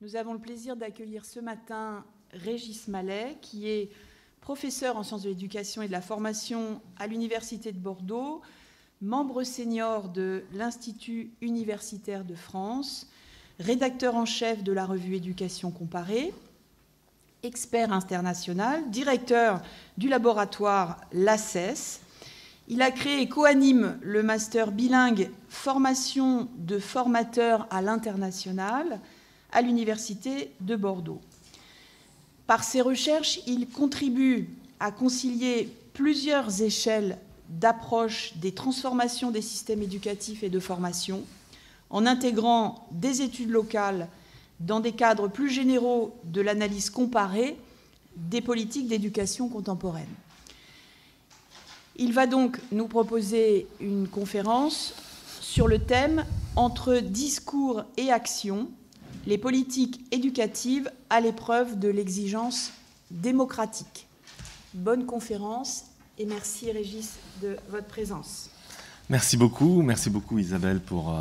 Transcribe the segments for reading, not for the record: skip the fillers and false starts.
Nous avons le plaisir d'accueillir ce matin Régis Mallet, qui est professeur en sciences de l'éducation et de la formation à l'Université de Bordeaux, membre senior de l'Institut universitaire de France, rédacteur en chef de la revue Éducation comparée, expert international, directeur du laboratoire LACES. Il a créé et co-anime le master bilingue formation de formateurs à l'international à l'Université de Bordeaux. Par ses recherches, il contribue à concilier plusieurs échelles d'approche des transformations des systèmes éducatifs et de formation, en intégrant des études locales dans des cadres plus généraux de l'analyse comparée des politiques d'éducation contemporaine. Il va donc nous proposer une conférence sur le thème « Entre discours et action, les politiques éducatives à l'épreuve de l'exigence démocratique ». Bonne conférence et merci Régis de votre présence. Merci beaucoup Isabelle pour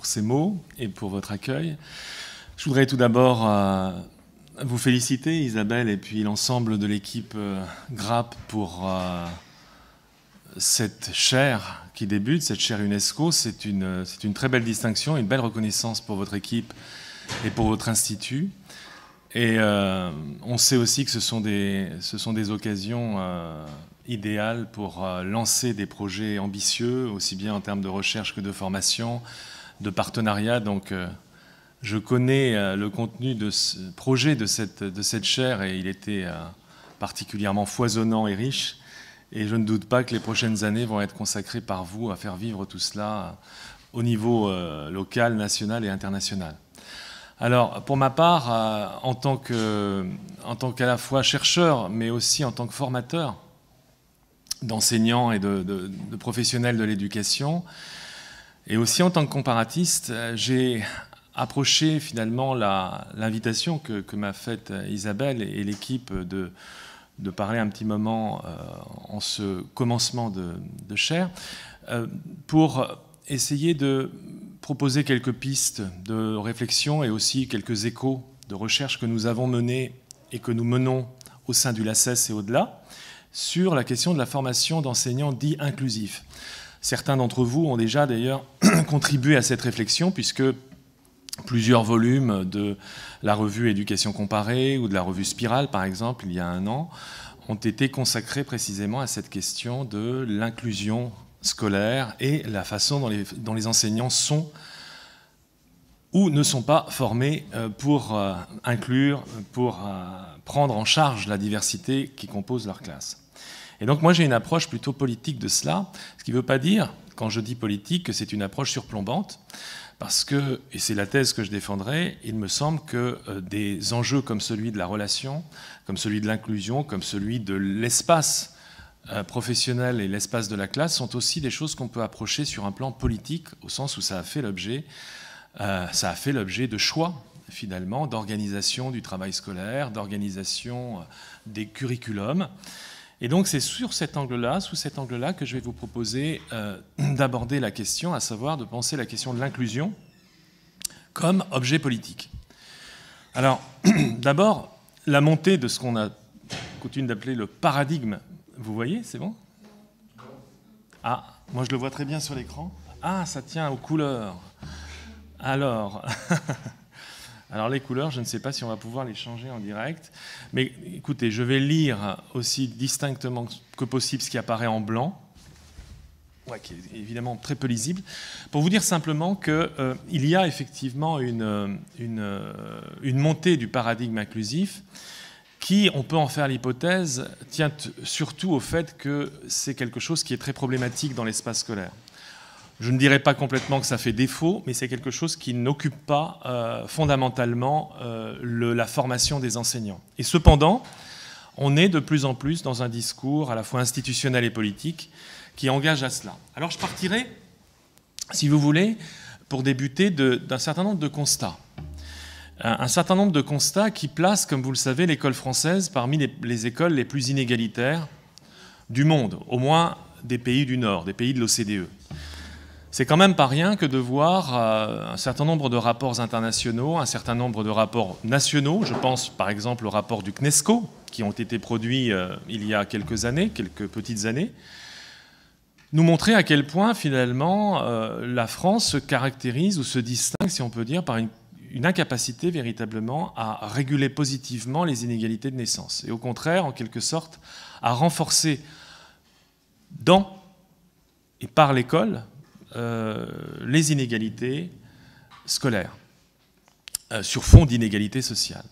ces mots et pour votre accueil. Je voudrais tout d'abord vous féliciter Isabelle et puis l'ensemble de l'équipe GRAP pour cette chaire qui débute, cette chaire UNESCO. C'est une très belle distinction, une belle reconnaissance pour votre équipe et pour votre institut. Et on sait aussi que ce sont des occasions idéales pour lancer des projets ambitieux, aussi bien en termes de recherche que de formation, de partenariat. Donc je connais le contenu de ce projet, de cette chaire, et il était particulièrement foisonnant et riche. Et je ne doute pas que les prochaines années vont être consacrées par vous à faire vivre tout cela au niveau local, national et international. Alors, pour ma part, en tant qu'à la fois chercheur, mais aussi en tant que formateur d'enseignants et de professionnels de l'éducation, et aussi en tant que comparatiste, j'ai approché finalement l'invitation que m'a faite Isabelle et l'équipe de parler un petit moment en ce commencement de chaire, pour essayer de proposer quelques pistes de réflexion et aussi quelques échos de recherche que nous avons menés et que nous menons au sein du LACES et au-delà sur la question de la formation d'enseignants dits inclusifs. Certains d'entre vous ont déjà d'ailleurs contribué à cette réflexion puisque plusieurs volumes de la revue Éducation comparée ou de la revue Spirale, par exemple, il y a un an, ont été consacrés précisément à cette question de l'inclusion scolaire et la façon dont les enseignants sont ou ne sont pas formés pour inclure, pour prendre en charge la diversité qui compose leur classe. Et donc moi j'ai une approche plutôt politique de cela, ce qui ne veut pas dire, quand je dis politique, que c'est une approche surplombante, parce que, et c'est la thèse que je défendrai, il me semble que des enjeux comme celui de la relation, comme celui de l'inclusion, comme celui de l'espace professionnel et l'espace de la classe sont aussi des choses qu'on peut approcher sur un plan politique, au sens où ça a fait l'objet de choix, finalement, d'organisation du travail scolaire, d'organisation des curriculums. Et donc c'est sous cet angle-là, que je vais vous proposer d'aborder la question, à savoir de penser la question de l'inclusion comme objet politique. Alors, d'abord, la montée de ce qu'on a coutume d'appeler le paradigme. Vous voyez, c'est bon? Ah, moi je le vois très bien sur l'écran. Ah, ça tient aux couleurs. Alors les couleurs, je ne sais pas si on va pouvoir les changer en direct. Mais écoutez, je vais lire aussi distinctement que possible ce qui apparaît en blanc, qui est évidemment très peu lisible, pour vous dire simplement qu'il y a effectivement une montée du paradigme inclusif qui, on peut en faire l'hypothèse, tient surtout au fait que c'est quelque chose qui est très problématique dans l'espace scolaire. Je ne dirais pas complètement que ça fait défaut, mais c'est quelque chose qui n'occupe pas fondamentalement la formation des enseignants. Et cependant, on est de plus en plus dans un discours à la fois institutionnel et politique qui engage à cela. Alors je partirai, si vous voulez, pour débuter d'un certain nombre de constats. Un certain nombre de constats qui placent, comme vous le savez, l'école française parmi les écoles les plus inégalitaires du monde, au moins des pays du Nord, des pays de l'OCDE. c'est quand même pas rien que de voir un certain nombre de rapports internationaux, un certain nombre de rapports nationaux. Je pense par exemple au rapport du CNESCO, qui ont été produits il y a quelques années, quelques petites années, nous montrer à quel point finalement la France se caractérise ou se distingue, si on peut dire, par une incapacité véritablement à réguler positivement les inégalités de naissance. Et au contraire, en quelque sorte, à renforcer dans et par l'école les inégalités scolaires, sur fond d'inégalités sociales.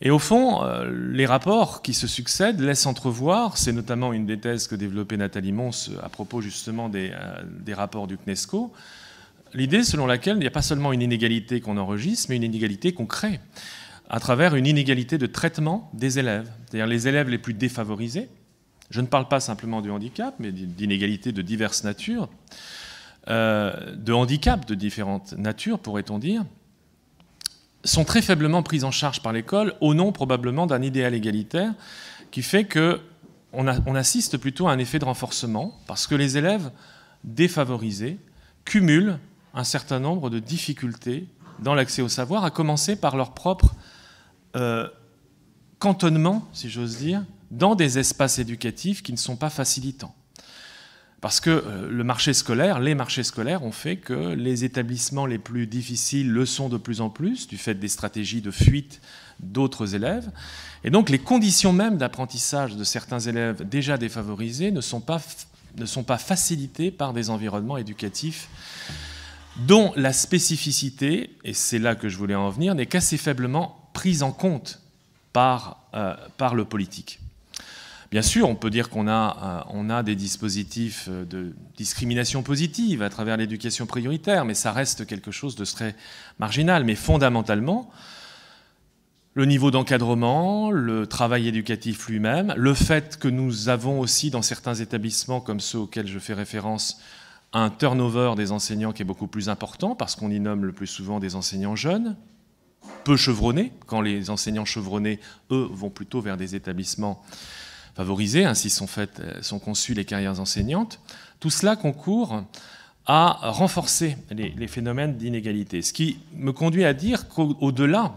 Et au fond, les rapports qui se succèdent laissent entrevoir, c'est notamment une des thèses que développait Nathalie Mons à propos justement des rapports du CNESCO, l'idée selon laquelle il n'y a pas seulement une inégalité qu'on enregistre, mais une inégalité qu'on crée à travers une inégalité de traitement des élèves. C'est-à-dire les élèves les plus défavorisés, je ne parle pas simplement du handicap, mais d'inégalités de diverses natures, de handicap de différentes natures, pourrait-on dire, sont très faiblement prises en charge par l'école au nom probablement d'un idéal égalitaire qui fait qu'on assiste plutôt à un effet de renforcement parce que les élèves défavorisés cumulent un certain nombre de difficultés dans l'accès au savoir, à commencer par leur propre cantonnement, si j'ose dire, dans des espaces éducatifs qui ne sont pas facilitants. Parce que les marchés scolaires ont fait que les établissements les plus difficiles le sont de plus en plus, du fait des stratégies de fuite d'autres élèves. Et donc les conditions même d'apprentissage de certains élèves déjà défavorisés ne sont pas facilitées par des environnements éducatifs dont la spécificité, et c'est là que je voulais en venir, n'est qu'assez faiblement prise en compte par le politique. Bien sûr, on peut dire qu'on a des dispositifs de discrimination positive à travers l'éducation prioritaire, mais ça reste quelque chose de très marginal. Mais fondamentalement, le niveau d'encadrement, le travail éducatif lui-même, le fait que nous avons aussi dans certains établissements comme ceux auxquels je fais référence, un turnover des enseignants qui est beaucoup plus important, parce qu'on y nomme le plus souvent des enseignants jeunes, peu chevronnés, quand les enseignants chevronnés, eux, vont plutôt vers des établissements favorisés, ainsi sont conçues les carrières enseignantes. Tout cela concourt à renforcer les phénomènes d'inégalité. Ce qui me conduit à dire qu'au-delà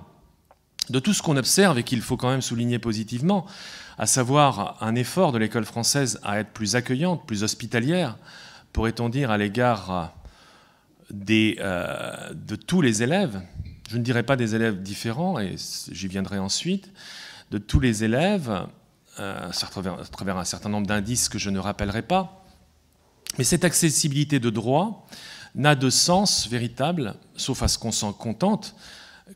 de tout ce qu'on observe et qu'il faut quand même souligner positivement, à savoir un effort de l'école française à être plus accueillante, plus hospitalière, pourrait-on dire, à l'égard de tous les élèves, je ne dirais pas des élèves différents, et j'y viendrai ensuite, de tous les élèves, à travers un certain nombre d'indices que je ne rappellerai pas. Mais cette accessibilité de droit n'a de sens véritable, sauf à ce qu'on s'en contente,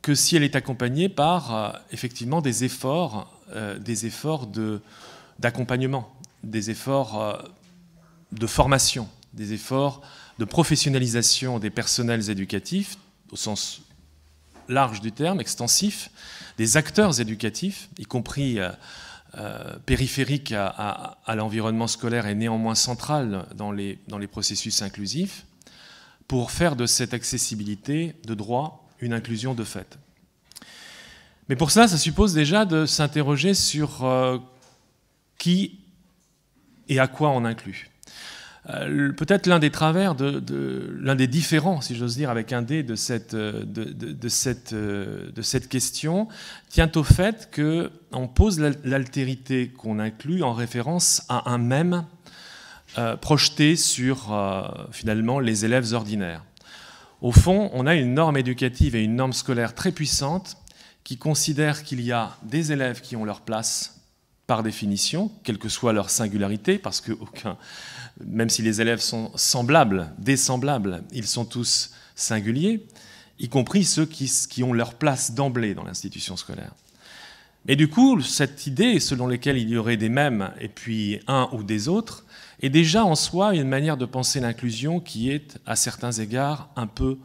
que si elle est accompagnée par effectivement des efforts d'accompagnement, des efforts de formation, des efforts de professionnalisation des personnels éducatifs, au sens large du terme, extensif, des acteurs éducatifs, y compris périphérique à l'environnement scolaire et néanmoins central dans les processus inclusifs, pour faire de cette accessibilité de droit une inclusion de fait. Mais pour cela, ça suppose déjà de s'interroger sur qui et à quoi on inclut. Peut-être l'un des travers, l'un des différends, si j'ose dire, avec un D de cette question, tient au fait qu'on pose l'altérité qu'on inclut en référence à un même projeté sur, finalement, les élèves ordinaires. Au fond, on a une norme éducative et une norme scolaire très puissante qui considère qu'il y a des élèves qui ont leur place par définition, quelle que soit leur singularité, parce que même si les élèves sont semblables, dissemblables, ils sont tous singuliers, y compris ceux qui ont leur place d'emblée dans l'institution scolaire. Et du coup, cette idée selon laquelle il y aurait des mêmes et puis un ou des autres est déjà en soi une manière de penser l'inclusion qui est, à certains égards, un peu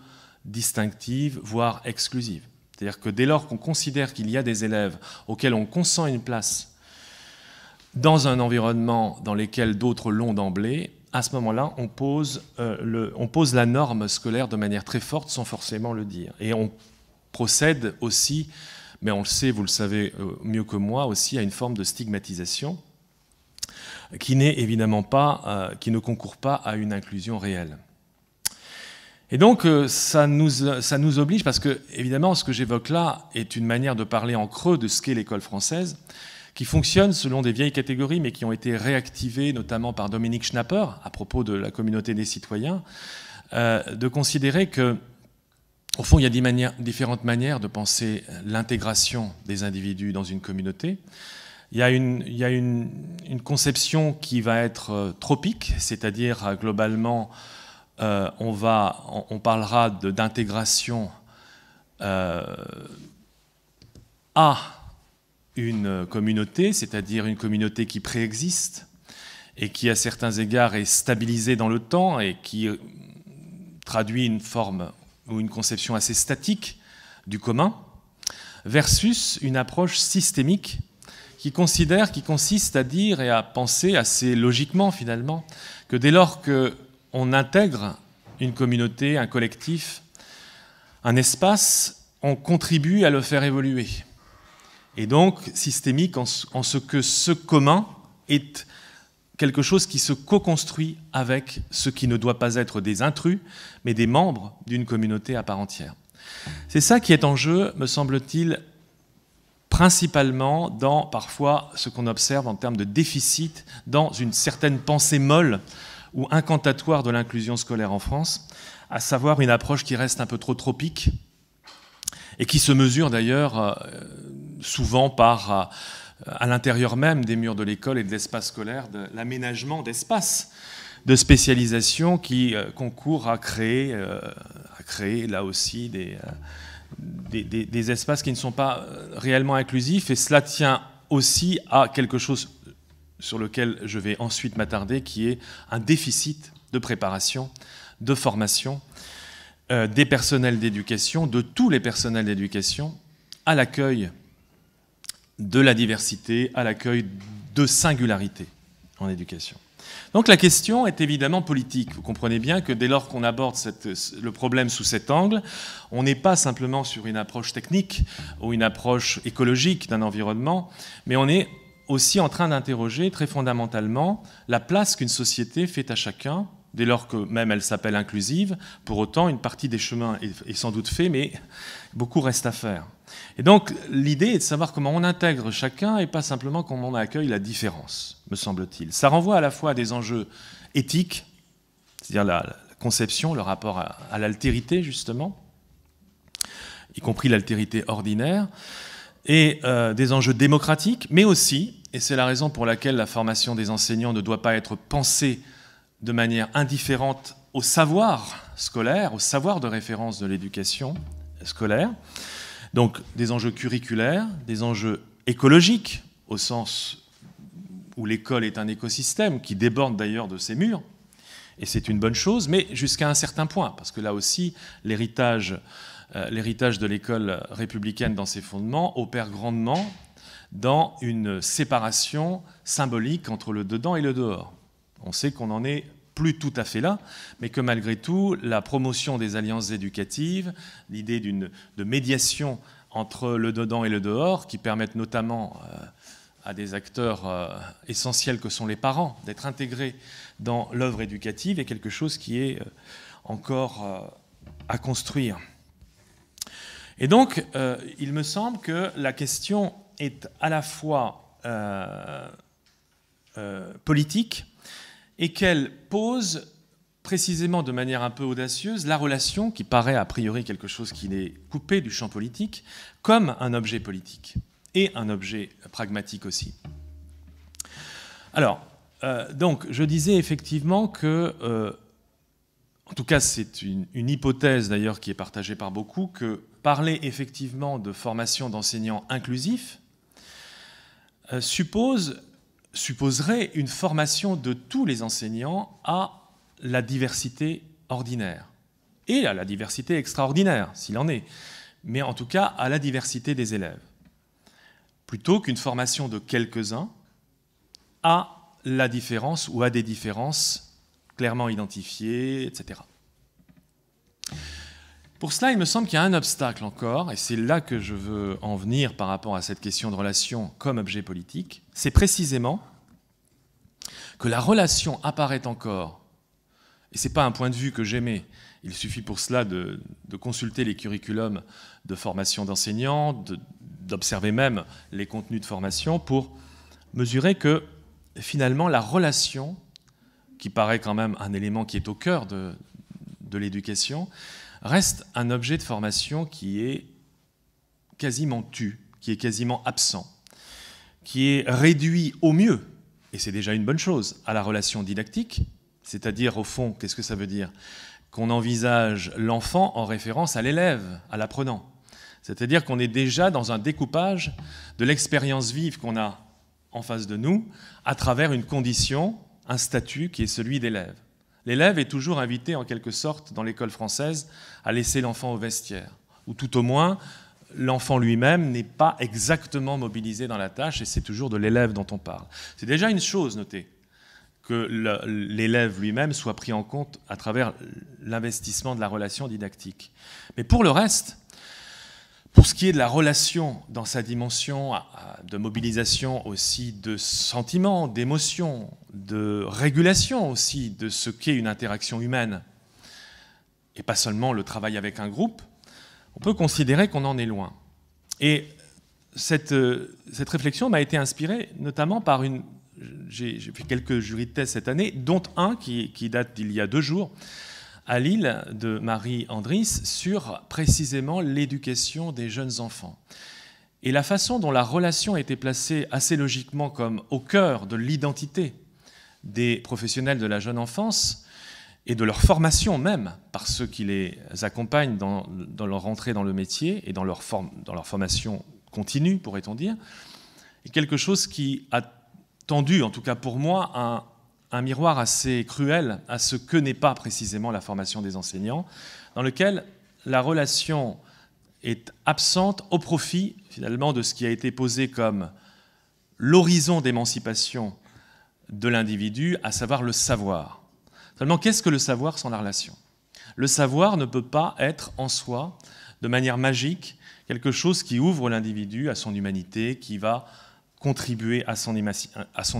distinctive, voire exclusive. C'est-à-dire que dès lors qu'on considère qu'il y a des élèves auxquels on consent une place dans un environnement dans lequel d'autres l'ont d'emblée, à ce moment-là, on pose la norme scolaire de manière très forte sans forcément le dire. Et on procède aussi, mais on le sait, vous le savez mieux que moi, aussi à une forme de stigmatisation qui n'est évidemment pas, qui ne concourt pas à une inclusion réelle. Et donc, ça nous oblige, parce que, évidemment, ce que j'évoque là est une manière de parler en creux de ce qu'est l'école française, qui fonctionne selon des vieilles catégories, mais qui ont été réactivées, notamment par Dominique Schnapper, à propos de la communauté des citoyens, de considérer que, au fond, il y a différentes manières de penser l'intégration des individus dans une communauté. Il y a une conception qui va être tropique, c'est-à-dire globalement, on parlera d'intégration à une communauté, c'est-à-dire une communauté qui préexiste et qui, à certains égards, est stabilisée dans le temps et qui traduit une forme ou une conception assez statique du commun, versus une approche systémique qui consiste à dire et à penser assez logiquement, finalement, que dès lors qu'on intègre une communauté, un collectif, un espace, on contribue à le faire évoluer. Et donc systémique en ce que ce commun est quelque chose qui se co-construit avec ce qui ne doit pas être des intrus, mais des membres d'une communauté à part entière. C'est ça qui est en jeu, me semble-t-il, principalement dans parfois ce qu'on observe en termes de déficit dans une certaine pensée molle ou incantatoire de l'inclusion scolaire en France, à savoir une approche qui reste un peu trop tropique et qui se mesure d'ailleurs souvent par, à l'intérieur même des murs de l'école et de l'espace scolaire, de l'aménagement d'espaces de spécialisation qui concourent à créer là aussi des espaces qui ne sont pas réellement inclusifs. Et cela tient aussi à quelque chose sur lequel je vais ensuite m'attarder, qui est un déficit de préparation, de formation des personnels d'éducation, de tous les personnels d'éducation, à l'accueil de la diversité, à l'accueil de singularité en éducation. Donc la question est évidemment politique. Vous comprenez bien que dès lors qu'on aborde le problème sous cet angle, on n'est pas simplement sur une approche technique ou une approche écologique d'un environnement, mais on est aussi en train d'interroger très fondamentalement la place qu'une société fait à chacun, dès lors que même elle s'appelle inclusive. Pour autant, une partie des chemins est sans doute fait, mais beaucoup reste à faire. Et donc, l'idée est de savoir comment on intègre chacun et pas simplement comment on accueille la différence, me semble-t-il. Ça renvoie à la fois à des enjeux éthiques, c'est-à-dire la conception, le rapport à l'altérité, justement, y compris l'altérité ordinaire, et des enjeux démocratiques, mais aussi, et c'est la raison pour laquelle la formation des enseignants ne doit pas être pensée de manière indifférente au savoir scolaire, au savoir de référence de l'éducation scolaire. Donc des enjeux curriculaires, des enjeux écologiques, au sens où l'école est un écosystème qui déborde d'ailleurs de ses murs, et c'est une bonne chose, mais jusqu'à un certain point, parce que là aussi, l'héritage de l'école républicaine dans ses fondements opère grandement dans une séparation symbolique entre le dedans et le dehors. On sait qu'on n'en est plus tout à fait là, mais que malgré tout, la promotion des alliances éducatives, l'idée de médiation entre le dedans et le dehors, qui permettent notamment à des acteurs essentiels que sont les parents d'être intégrés dans l'œuvre éducative, est quelque chose qui est encore à construire. Et donc, il me semble que la question est à la fois politique, et qu'elle pose précisément de manière un peu audacieuse la relation, qui paraît a priori quelque chose qui est coupé du champ politique, comme un objet politique, et un objet pragmatique aussi. Alors, donc, je disais effectivement que, en tout cas c'est une hypothèse d'ailleurs qui est partagée par beaucoup, que parler effectivement de formation d'enseignants inclusifs supposerait une formation de tous les enseignants à la diversité ordinaire, et à la diversité extraordinaire, s'il en est, mais en tout cas à la diversité des élèves, plutôt qu'une formation de quelques-uns à la différence ou à des différences clairement identifiées, etc. Pour cela, il me semble qu'il y a un obstacle encore, et c'est là que je veux en venir par rapport à cette question de relation comme objet politique, c'est précisément que la relation apparaît encore Et ce n'est pas un point de vue que j'aimais. Il suffit pour cela de consulter les curriculums de formation d'enseignants, d'observer même les contenus de formation pour mesurer que finalement la relation, qui paraît quand même un élément qui est au cœur de l'éducation, reste un objet de formation qui est quasiment tu, qui est quasiment absent, qui est réduit au mieux, et c'est déjà une bonne chose, à la relation didactique, c'est-à-dire au fond, qu'est-ce que ça veut dire? Qu'on envisage l'enfant en référence à l'élève, à l'apprenant. C'est-à-dire qu'on est déjà dans un découpage de l'expérience vive qu'on a en face de nous à travers une condition, un statut qui est celui d'élève. L'élève est toujours invité en quelque sorte dans l'école française à laisser l'enfant au vestiaire, ou tout au moins l'enfant lui-même n'est pas exactement mobilisé dans la tâche et c'est toujours de l'élève dont on parle. C'est déjà une chose, notez, que l'élève lui-même soit pris en compte à travers l'investissement de la relation didactique. Mais pour le reste, pour ce qui est de la relation dans sa dimension de mobilisation aussi de sentiments, d'émotions, de régulation aussi de ce qu'est une interaction humaine, et pas seulement le travail avec un groupe, on peut considérer qu'on en est loin. Et cette réflexion m'a été inspirée notamment par une... J'ai fait quelques jurys de thèse cette année, dont un qui date d'il y a 2 jours, à Lille, de Marie Andries, sur précisément l'éducation des jeunes enfants. Et la façon dont la relation a été placée assez logiquement comme au cœur de l'identité des professionnels de la jeune enfance et de leur formation même, par ceux qui les accompagnent dans leur entrée dans le métier et dans leur formation continue, pourrait-on dire, est quelque chose qui a tendu, en tout cas pour moi, un miroir assez cruel à ce que n'est pas précisément la formation des enseignants, dans lequel la relation est absente au profit, finalement, de ce qui a été posé comme l'horizon d'émancipation de l'individu, à savoir le savoir. Seulement, qu'est-ce que le savoir sans la relation? Le savoir ne peut pas être en soi, de manière magique, quelque chose qui ouvre l'individu à son humanité, qui va contribuer à son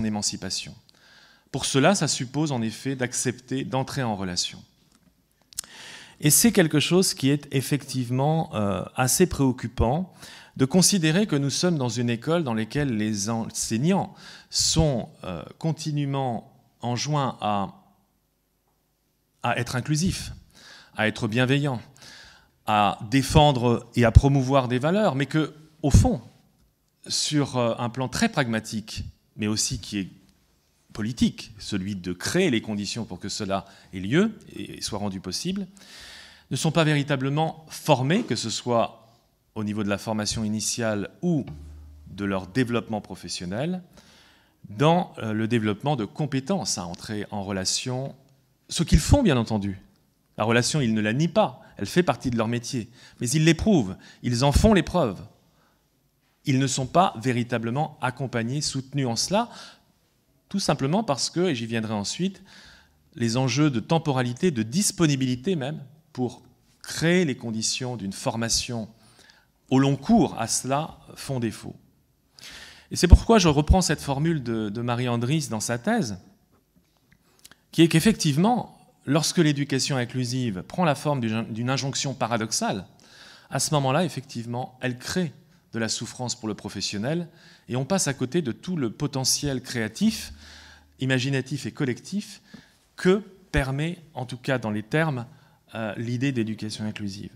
émancipation. Pour cela, ça suppose en effet d'accepter d'entrer en relation. Et c'est quelque chose qui est effectivement assez préoccupant, de considérer que nous sommes dans une école dans laquelle les enseignants sont continuellement enjoints à être inclusifs, à être bienveillants, à défendre et à promouvoir des valeurs, mais que, au fond, sur un plan très pragmatique, mais aussi qui est politique, celui de créer les conditions pour que cela ait lieu et soit rendu possible, ne sont pas véritablement formés, que ce soit au niveau de la formation initiale ou de leur développement professionnel, dans le développement de compétences à entrer en relation, ce qu'ils font bien entendu. La relation, ils ne la nient pas, elle fait partie de leur métier, mais ils l'éprouvent, ils en font les preuves. Ils ne sont pas véritablement accompagnés, soutenus en cela, tout simplement parce que, et j'y viendrai ensuite, les enjeux de temporalité, de disponibilité même, pour créer les conditions d'une formation au long cours à cela, font défaut. Et c'est pourquoi je reprends cette formule de Marie Andries dans sa thèse, qui est qu'effectivement, lorsque l'éducation inclusive prend la forme d'une injonction paradoxale, à ce moment-là, effectivement, elle crée de la souffrance pour le professionnel, et on passe à côté de tout le potentiel créatif, imaginatif et collectif que permet, en tout cas dans les termes, l'idée d'éducation inclusive.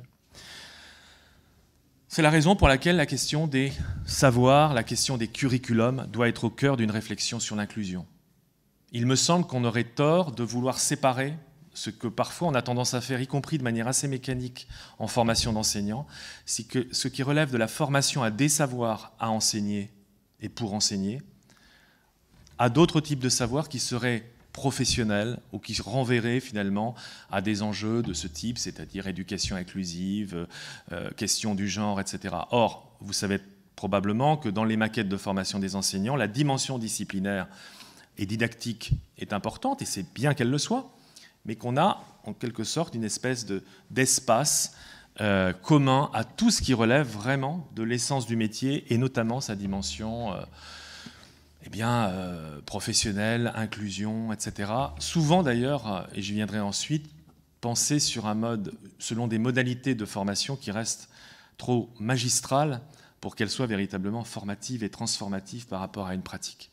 C'est la raison pour laquelle la question des savoirs, la question des curriculums doit être au cœur d'une réflexion sur l'inclusion. Il me semble qu'on aurait tort de vouloir séparer ce que parfois on a tendance à faire, y compris de manière assez mécanique en formation d'enseignants, c'est que ce qui relève de la formation à des savoirs à enseigner et pour enseigner, à d'autres types de savoirs qui seraient professionnels ou qui renverraient finalement à des enjeux de ce type, c'est-à-dire éducation inclusive, question du genre, etc. Or, vous savez probablement que dans les maquettes de formation des enseignants, la dimension disciplinaire et didactique est importante, et c'est bien qu'elle le soit, mais qu'on a en quelque sorte une espèce d'espace commun à tout ce qui relève vraiment de l'essence du métier, et notamment sa dimension professionnelle, inclusion, etc. Souvent d'ailleurs, et j'y viendrai ensuite, penser sur un mode, selon des modalités de formation qui restent trop magistrales pour qu'elles soient véritablement formatives et transformatives par rapport à une pratique.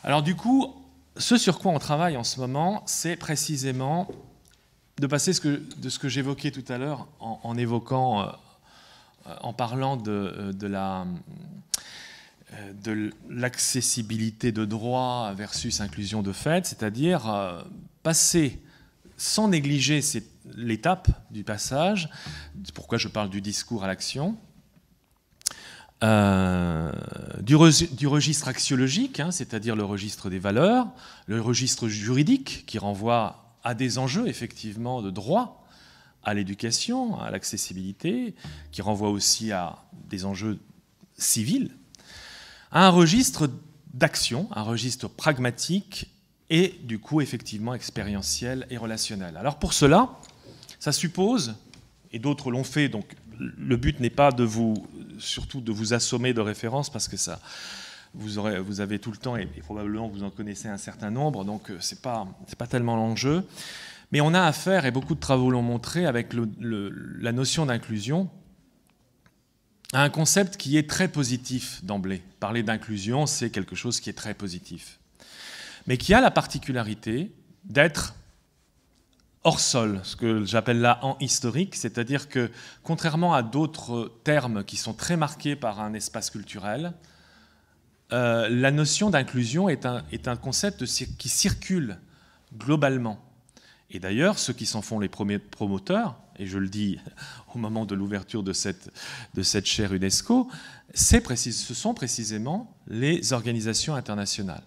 Alors du coup, ce sur quoi on travaille en ce moment, c'est précisément de passer de ce que j'évoquais tout à l'heure en évoquant, en parlant de l'accessibilité de droit versus inclusion de fait, c'est-à-dire passer sans négliger l'étape du passage, pourquoi je parle du discours à l'action, du registre axiologique, hein, c'est-à-dire le registre des valeurs, le registre juridique qui renvoie à des enjeux effectivement de droit à l'éducation, à l'accessibilité, qui renvoie aussi à des enjeux civils, à un registre d'action, un registre pragmatique et du coup effectivement expérientiel et relationnel. Alors pour cela, ça suppose, et d'autres l'ont fait, donc le but n'est pas surtout de vous assommer de références parce que ça, vous avez tout le temps et probablement vous en connaissez un certain nombre, donc c'est pas tellement l'enjeu. Mais on a affaire, et beaucoup de travaux l'ont montré, avec la notion d'inclusion, à un concept qui est très positif d'emblée. Parler d'inclusion, c'est quelque chose qui est très positif, mais qui a la particularité d'être hors sol, ce que j'appelle là en historique, c'est-à-dire que, contrairement à d'autres termes qui sont très marqués par un espace culturel, la notion d'inclusion est un concept qui circule globalement. Et d'ailleurs, ceux qui s'en font les premiers promoteurs, et je le dis au moment de l'ouverture de cette chaire UNESCO, ce sont précisément les organisations internationales.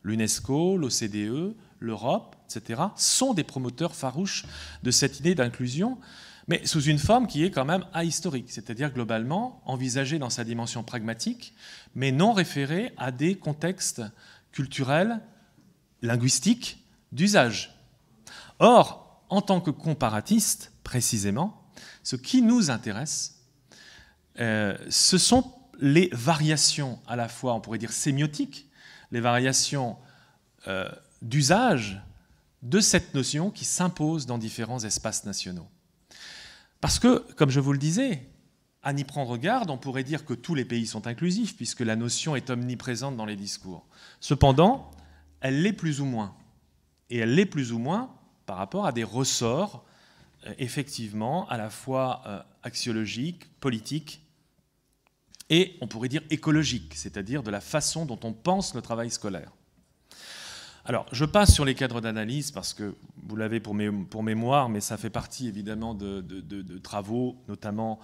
L'UNESCO, l'OCDE, l'Europe, etc., sont des promoteurs farouches de cette idée d'inclusion, mais sous une forme qui est quand même ahistorique, c'est-à-dire globalement envisagée dans sa dimension pragmatique, mais non référée à des contextes culturels, linguistiques, d'usage. Or, en tant que comparatiste, précisément, ce qui nous intéresse, ce sont les variations à la fois, on pourrait dire sémiotiques, les variations d'usage de cette notion qui s'impose dans différents espaces nationaux. Parce que, comme je vous le disais, à n'y prendre garde, on pourrait dire que tous les pays sont inclusifs, puisque la notion est omniprésente dans les discours. Cependant, elle l'est plus ou moins. Et elle l'est plus ou moins par rapport à des ressorts, effectivement, à la fois axiologiques, politiques, et on pourrait dire écologiques, c'est-à-dire de la façon dont on pense le travail scolaire. Alors, je passe sur les cadres d'analyse parce que vous l'avez pour mémoire, mais ça fait partie évidemment de travaux, notamment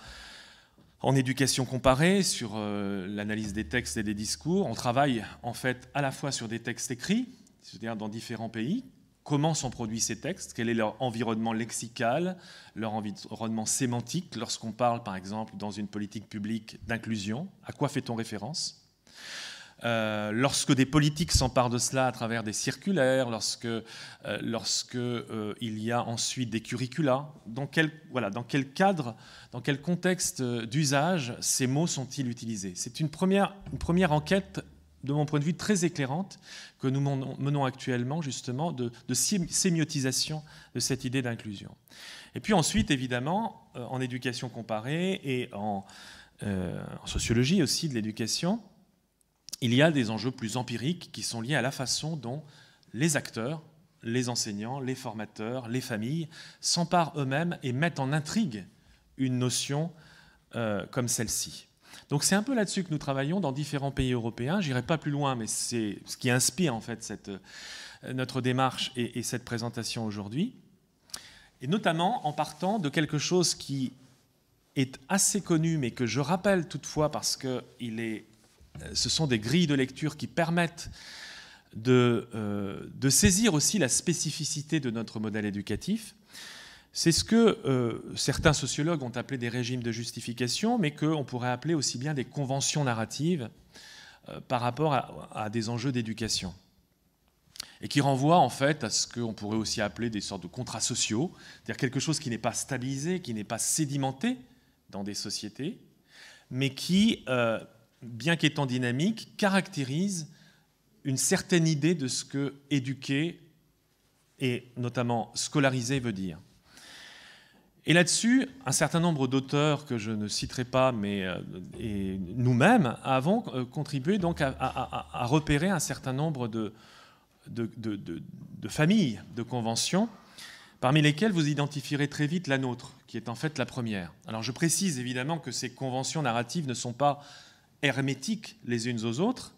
en éducation comparée, sur l'analyse des textes et des discours. On travaille en fait à la fois sur des textes écrits, c'est-à-dire dans différents pays, comment sont produits ces textes, quel est leur environnement lexical, leur environnement sémantique, lorsqu'on parle par exemple dans une politique publique d'inclusion, à quoi fait-on référence ? Lorsque des politiques s'emparent de cela à travers des circulaires, lorsque il y a ensuite des curricula, dans quel cadre, dans quel contexte d'usage ces mots sont-ils utilisés? C'est une première enquête, de mon point de vue, très éclairante que nous menons actuellement, justement, de sémiotisation de cette idée d'inclusion. Et puis ensuite, évidemment, en éducation comparée et en sociologie aussi de l'éducation, il y a des enjeux plus empiriques qui sont liés à la façon dont les acteurs, les enseignants, les formateurs, les familles s'emparent eux-mêmes et mettent en intrigue une notion comme celle-ci. Donc c'est un peu là-dessus que nous travaillons dans différents pays européens. Je n'irai pas plus loin, mais c'est ce qui inspire en fait notre démarche et cette présentation aujourd'hui. Et notamment en partant de quelque chose qui est assez connu, mais que je rappelle toutefois parce que ce sont des grilles de lecture qui permettent de saisir aussi la spécificité de notre modèle éducatif. C'est ce que certains sociologues ont appelé des régimes de justification, mais qu'on pourrait appeler aussi bien des conventions narratives par rapport à des enjeux d'éducation. Et qui renvoient en fait à ce qu'on pourrait aussi appeler des sortes de contrats sociaux, c'est-à-dire quelque chose qui n'est pas stabilisé, qui n'est pas sédimenté dans des sociétés, mais qui bien qu'étant dynamique, caractérise une certaine idée de ce que éduquer et notamment scolariser veut dire. Et là-dessus, un certain nombre d'auteurs que je ne citerai pas, mais et nous-mêmes avons contribué donc à repérer un certain nombre de familles de conventions, parmi lesquelles vous identifierez très vite la nôtre, qui est en fait la première. Alors je précise évidemment que ces conventions narratives ne sont pas hermétiques les unes aux autres.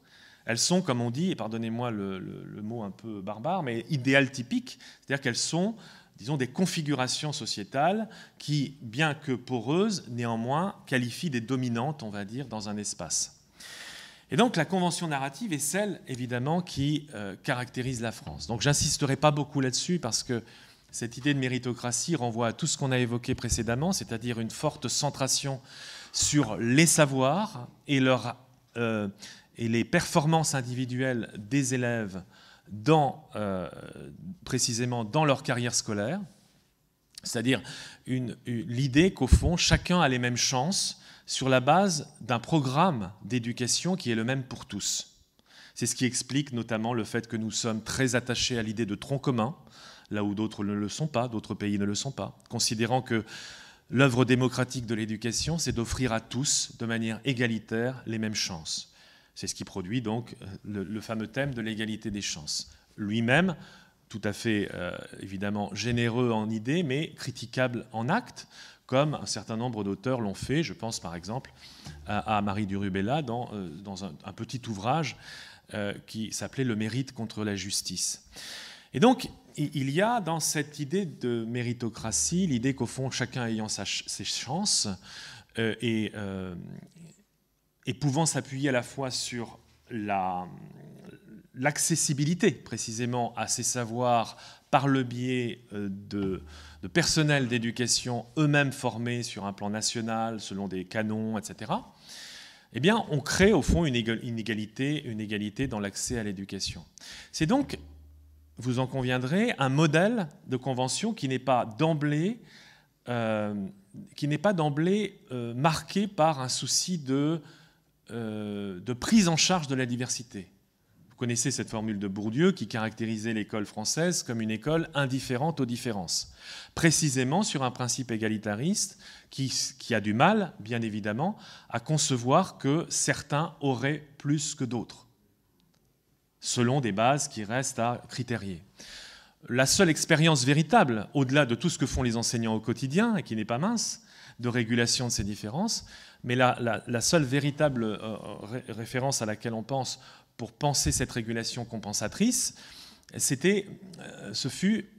Elles sont, comme on dit, et pardonnez-moi le mot un peu barbare, mais idéales typiques, c'est-à-dire qu'elles sont, disons, des configurations sociétales qui, bien que poreuses, néanmoins qualifient des dominantes, on va dire, dans un espace. Et donc la convention narrative est celle, évidemment, qui caractérise la France. Donc j'insisterai pas beaucoup là-dessus parce que cette idée de méritocratie renvoie à tout ce qu'on a évoqué précédemment, c'est-à-dire une forte centration sur les savoirs et les performances individuelles des élèves précisément dans leur carrière scolaire, c'est-à-dire l'idée qu'au fond, chacun a les mêmes chances sur la base d'un programme d'éducation qui est le même pour tous. C'est ce qui explique notamment le fait que nous sommes très attachés à l'idée de tronc commun, là où d'autres ne le sont pas, d'autres pays ne le sont pas, considérant que l'œuvre démocratique de l'éducation, c'est d'offrir à tous, de manière égalitaire, les mêmes chances. C'est ce qui produit donc le fameux thème de l'égalité des chances. Lui-même, tout à fait évidemment généreux en idées, mais critiquable en actes, comme un certain nombre d'auteurs l'ont fait. Je pense par exemple à Marie Durubella dans un petit ouvrage qui s'appelait « Le mérite contre la justice ». Et donc, il y a dans cette idée de méritocratie l'idée qu'au fond, chacun ayant ses chances et pouvant s'appuyer à la fois sur l'accessibilité précisément à ces savoirs par le biais de personnels d'éducation eux-mêmes formés sur un plan national, selon des canons, etc., eh bien, on crée au fond une égalité dans l'accès à l'éducation. C'est donc, vous en conviendrez, un modèle de convention qui n'est pas d'emblée marqué par un souci de prise en charge de la diversité. Vous connaissez cette formule de Bourdieu qui caractérisait l'école française comme une école indifférente aux différences, précisément sur un principe égalitariste qui a du mal, bien évidemment, à concevoir que certains auraient plus que d'autres, selon des bases qui restent à critérier. La seule expérience véritable, au-delà de tout ce que font les enseignants au quotidien, et qui n'est pas mince, de régulation de ces différences, mais la seule véritable référence à laquelle on pense pour penser cette régulation compensatrice, ce fut,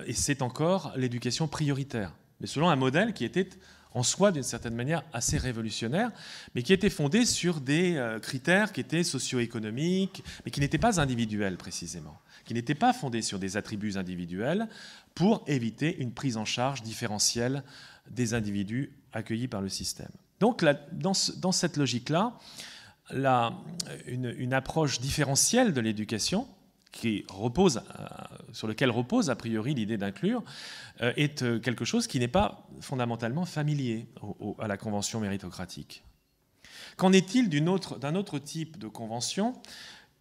et c'est encore, l'éducation prioritaire, mais selon un modèle qui était en soi, d'une certaine manière, assez révolutionnaire, mais qui était fondé sur des critères qui étaient socio-économiques, mais qui n'étaient pas individuels, précisément, qui n'étaient pas fondés sur des attributs individuels pour éviter une prise en charge différentielle des individus accueillis par le système. Donc, dans cette logique-là, une approche différentielle de l'éducation, sur lequel repose a priori l'idée d'inclure, est quelque chose qui n'est pas fondamentalement familier à la convention méritocratique. Qu'en est-il d'un autre type de convention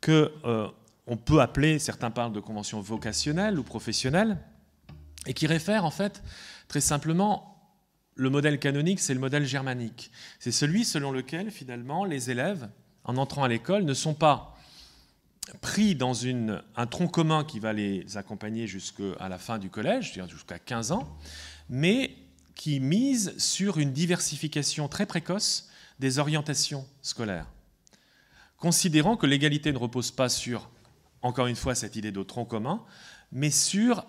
qu'on peut appeler, certains parlent de convention vocationnelle ou professionnelle, et qui réfère en fait très simplement, le modèle canonique, c'est le modèle germanique. C'est celui selon lequel finalement les élèves, en entrant à l'école, ne sont pas pris dans un tronc commun qui va les accompagner jusqu'à la fin du collège, c'est-à-dire jusqu'à 15 ans, mais qui mise sur une diversification très précoce des orientations scolaires, considérant que l'égalité ne repose pas sur, encore une fois, cette idée de tronc commun, mais sur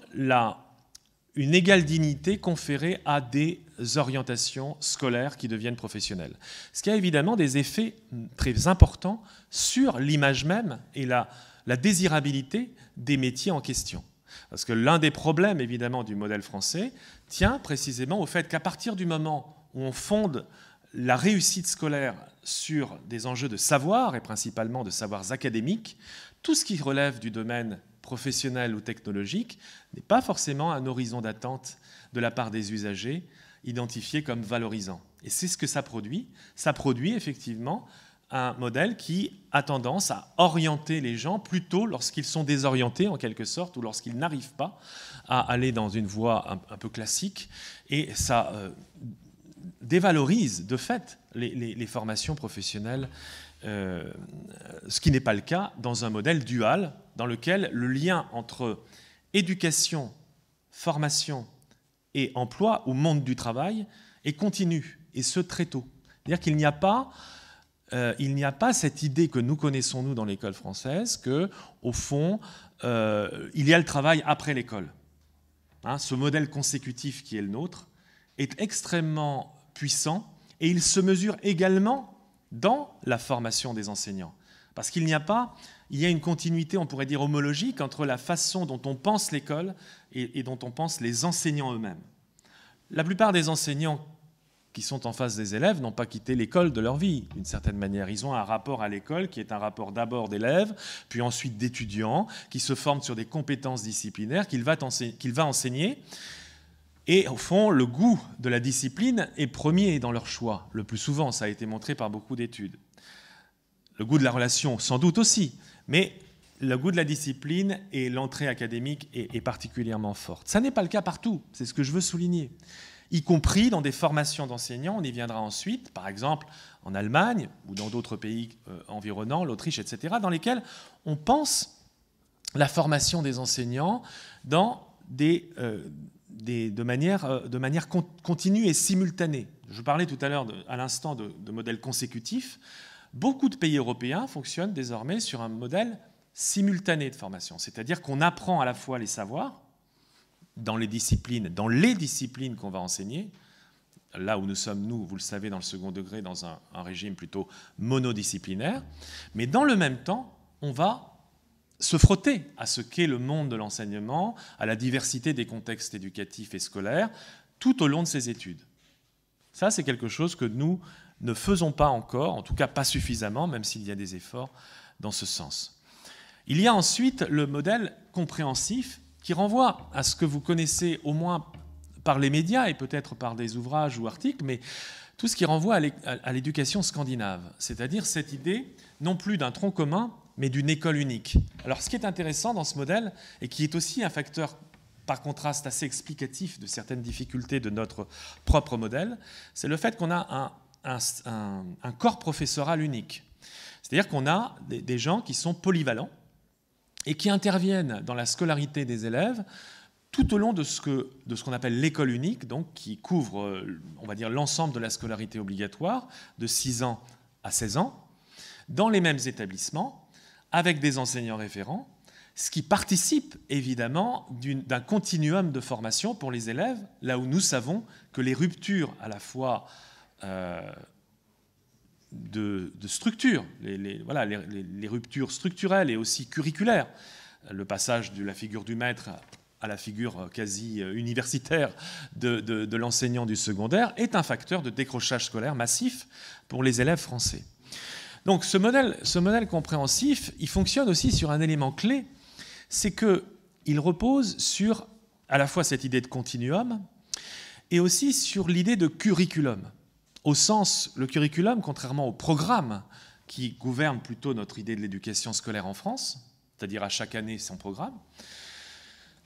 une égale dignité conférée à des orientations scolaires qui deviennent professionnelles. Ce qui a évidemment des effets très importants sur l'image même et la désirabilité des métiers en question. Parce que l'un des problèmes, évidemment, du modèle français tient précisément au fait qu'à partir du moment où on fonde la réussite scolaire sur des enjeux de savoir, et principalement de savoirs académiques, tout ce qui relève du domaine professionnel ou technologique n'est pas forcément un horizon d'attente de la part des usagers identifié comme valorisant. Et c'est ce que ça produit. Ça produit effectivement un modèle qui a tendance à orienter les gens plutôt lorsqu'ils sont désorientés, en quelque sorte, ou lorsqu'ils n'arrivent pas à aller dans une voie un peu classique. Et ça dévalorise, de fait, les formations professionnelles, ce qui n'est pas le cas dans un modèle dual, dans lequel le lien entre éducation, formation et emploi ou monde du travail est continu, et ce très tôt. C'est-à-dire qu'il n'y a pas cette idée que nous connaissons, nous, dans l'école française, qu'au fond, il y a le travail après l'école. Hein, ce modèle consécutif qui est le nôtre est extrêmement puissant, et il se mesure également dans la formation des enseignants. Parce qu'il y a une continuité, on pourrait dire homologique, entre la façon dont on pense l'école et dont on pense les enseignants eux-mêmes. La plupart des enseignants qui sont en face des élèves n'ont pas quitté l'école de leur vie, d'une certaine manière. Ils ont un rapport à l'école qui est un rapport d'abord d'élèves, puis ensuite d'étudiants, qui se forment sur des compétences disciplinaires qu'il va enseigner. Et au fond, le goût de la discipline est premier dans leur choix. Le plus souvent, ça a été montré par beaucoup d'études. Le goût de la relation, sans doute aussi, mais le goût de la discipline et l'entrée académique est particulièrement forte. Ça n'est pas le cas partout, c'est ce que je veux souligner. Y compris dans des formations d'enseignants, on y viendra ensuite, par exemple en Allemagne ou dans d'autres pays environnants, l'Autriche, etc., dans lesquels on pense la formation des enseignants de manière continue et simultanée. Je parlais tout à l'heure, à l'instant, de modèles consécutifs. Beaucoup de pays européens fonctionnent désormais sur un modèle simultané de formation, c'est-à-dire qu'on apprend à la fois les savoirs dans les disciplines qu'on va enseigner, là où nous sommes, nous, vous le savez, dans le second degré, dans un régime plutôt monodisciplinaire, mais dans le même temps, on va se frotter à ce qu'est le monde de l'enseignement, à la diversité des contextes éducatifs et scolaires, tout au long de ces études. Ça, c'est quelque chose que nous ne faisons pas encore, en tout cas pas suffisamment, même s'il y a des efforts dans ce sens. Il y a ensuite le modèle compréhensif qui renvoie à ce que vous connaissez au moins par les médias et peut-être par des ouvrages ou articles, mais tout ce qui renvoie à l'éducation scandinave, c'est-à-dire cette idée non plus d'un tronc commun, mais d'une école unique. Alors ce qui est intéressant dans ce modèle, et qui est aussi un facteur par contraste assez explicatif de certaines difficultés de notre propre modèle, c'est le fait qu'on a un corps professoral unique. C'est-à-dire qu'on a des gens qui sont polyvalents et qui interviennent dans la scolarité des élèves tout au long de ce qu'on appelle l'école unique, donc qui couvre, on va dire, l'ensemble de la scolarité obligatoire, de 6 ans à 16 ans, dans les mêmes établissements, avec des enseignants référents, ce qui participe évidemment d'un continuum de formation pour les élèves, là où nous savons que les ruptures à la fois de structure, les ruptures structurelles et aussi curriculaires, le passage de la figure du maître à la figure quasi universitaire de l'enseignant du secondaire, est un facteur de décrochage scolaire massif pour les élèves français. Donc ce modèle compréhensif, il fonctionne aussi sur un élément clé, c'est qu'il repose sur à la fois cette idée de continuum et aussi sur l'idée de curriculum. Au sens, le curriculum, contrairement au programme qui gouverne plutôt notre idée de l'éducation scolaire en France, c'est-à-dire à chaque année son programme,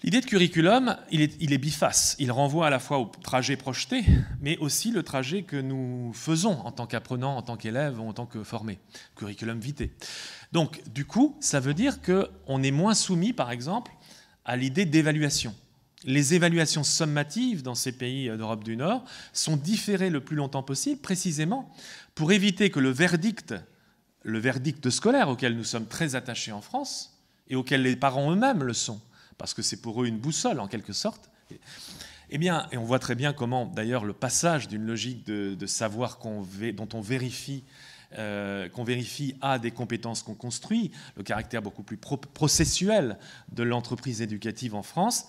l'idée de curriculum, il est biface. Il renvoie à la fois au trajet projeté, mais aussi le trajet que nous faisons en tant qu'apprenants, en tant qu'élèves ou en tant que formés. Curriculum vitae. Donc, du coup, ça veut dire qu'on est moins soumis, par exemple, à l'idée d'évaluation. Les évaluations sommatives dans ces pays d'Europe du Nord sont différées le plus longtemps possible, précisément pour éviter que le verdict scolaire auquel nous sommes très attachés en France, et auquel les parents eux-mêmes le sont, parce que c'est pour eux une boussole en quelque sorte, eh bien, et on voit très bien comment d'ailleurs le passage d'une logique de savoir dont on vérifie à des compétences qu'on construit, le caractère beaucoup plus processuel de l'entreprise éducative en France,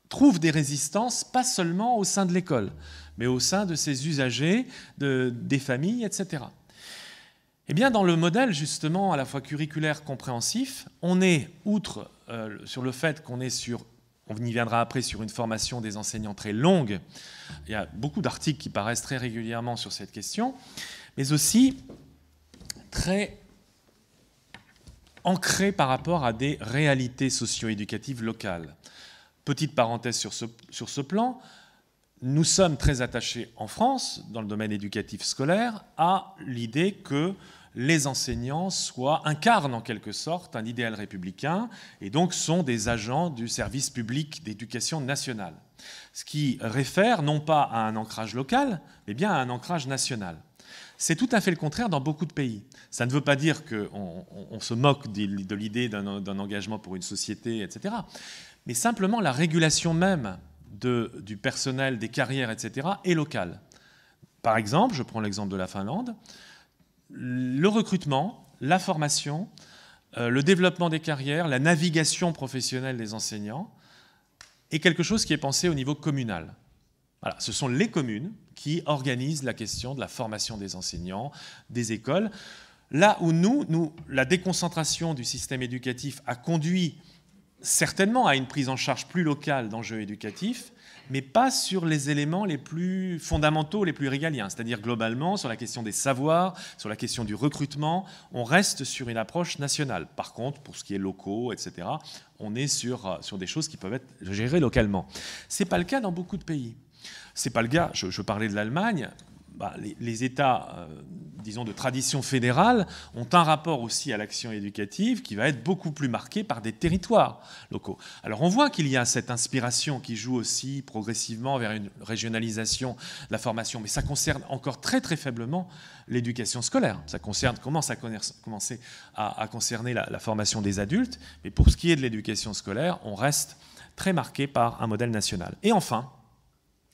trouve des résistances pas seulement au sein de l'école, mais au sein de ses usagers, des familles, etc. Eh bien, dans le modèle justement à la fois curriculaire compréhensif, on est, outre sur le fait qu'on est on y viendra après, sur une formation des enseignants très longue, il y a beaucoup d'articles qui paraissent très régulièrement sur cette question, mais aussi très ancré par rapport à des réalités socio-éducatives locales. Petite parenthèse sur ce plan, nous sommes très attachés en France, dans le domaine éducatif scolaire, à l'idée que les enseignants incarnent en quelque sorte un idéal républicain et donc sont des agents du service public d'éducation nationale. Ce qui réfère non pas à un ancrage local, mais bien à un ancrage national. C'est tout à fait le contraire dans beaucoup de pays. Ça ne veut pas dire qu'on se moque de l'idée d'un engagement pour une société, etc. Mais simplement la régulation même du personnel, des carrières, etc. est locale. Par exemple, je prends l'exemple de la Finlande, le recrutement, la formation, le développement des carrières, la navigation professionnelle des enseignants est quelque chose qui est pensé au niveau communal. Voilà, ce sont les communes qui organisent la question de la formation des enseignants, des écoles. Là où la déconcentration du système éducatif a conduit certainement à une prise en charge plus locale d'enjeux éducatifs, mais pas sur les éléments les plus fondamentaux, les plus régaliens. C'est-à-dire globalement, sur la question des savoirs, sur la question du recrutement, on reste sur une approche nationale. Par contre, pour ce qui est locaux, etc., on est sur des choses qui peuvent être gérées localement. Ce n'est pas le cas dans beaucoup de pays. Ce n'est pas le cas, je parlais de l'Allemagne, les États, disons, de tradition fédérale ont un rapport aussi à l'action éducative qui va être beaucoup plus marqué par des territoires locaux. Alors on voit qu'il y a cette inspiration qui joue aussi progressivement vers une régionalisation de la formation, mais ça concerne encore très très faiblement l'éducation scolaire. Ça commence à commencer à concerner la formation des adultes, mais pour ce qui est de l'éducation scolaire, on reste très marqué par un modèle national. Et enfin,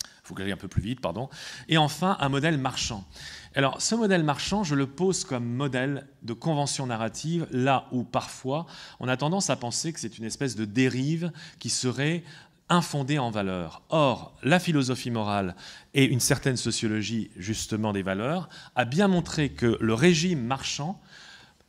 il faut que j'aille un peu plus vite, pardon. Et enfin, un modèle marchand. Alors, ce modèle marchand, je le pose comme modèle de convention narrative, là où parfois on a tendance à penser que c'est une espèce de dérive qui serait infondée en valeurs. Or, la philosophie morale et une certaine sociologie, justement, des valeurs, a bien montré que le régime marchand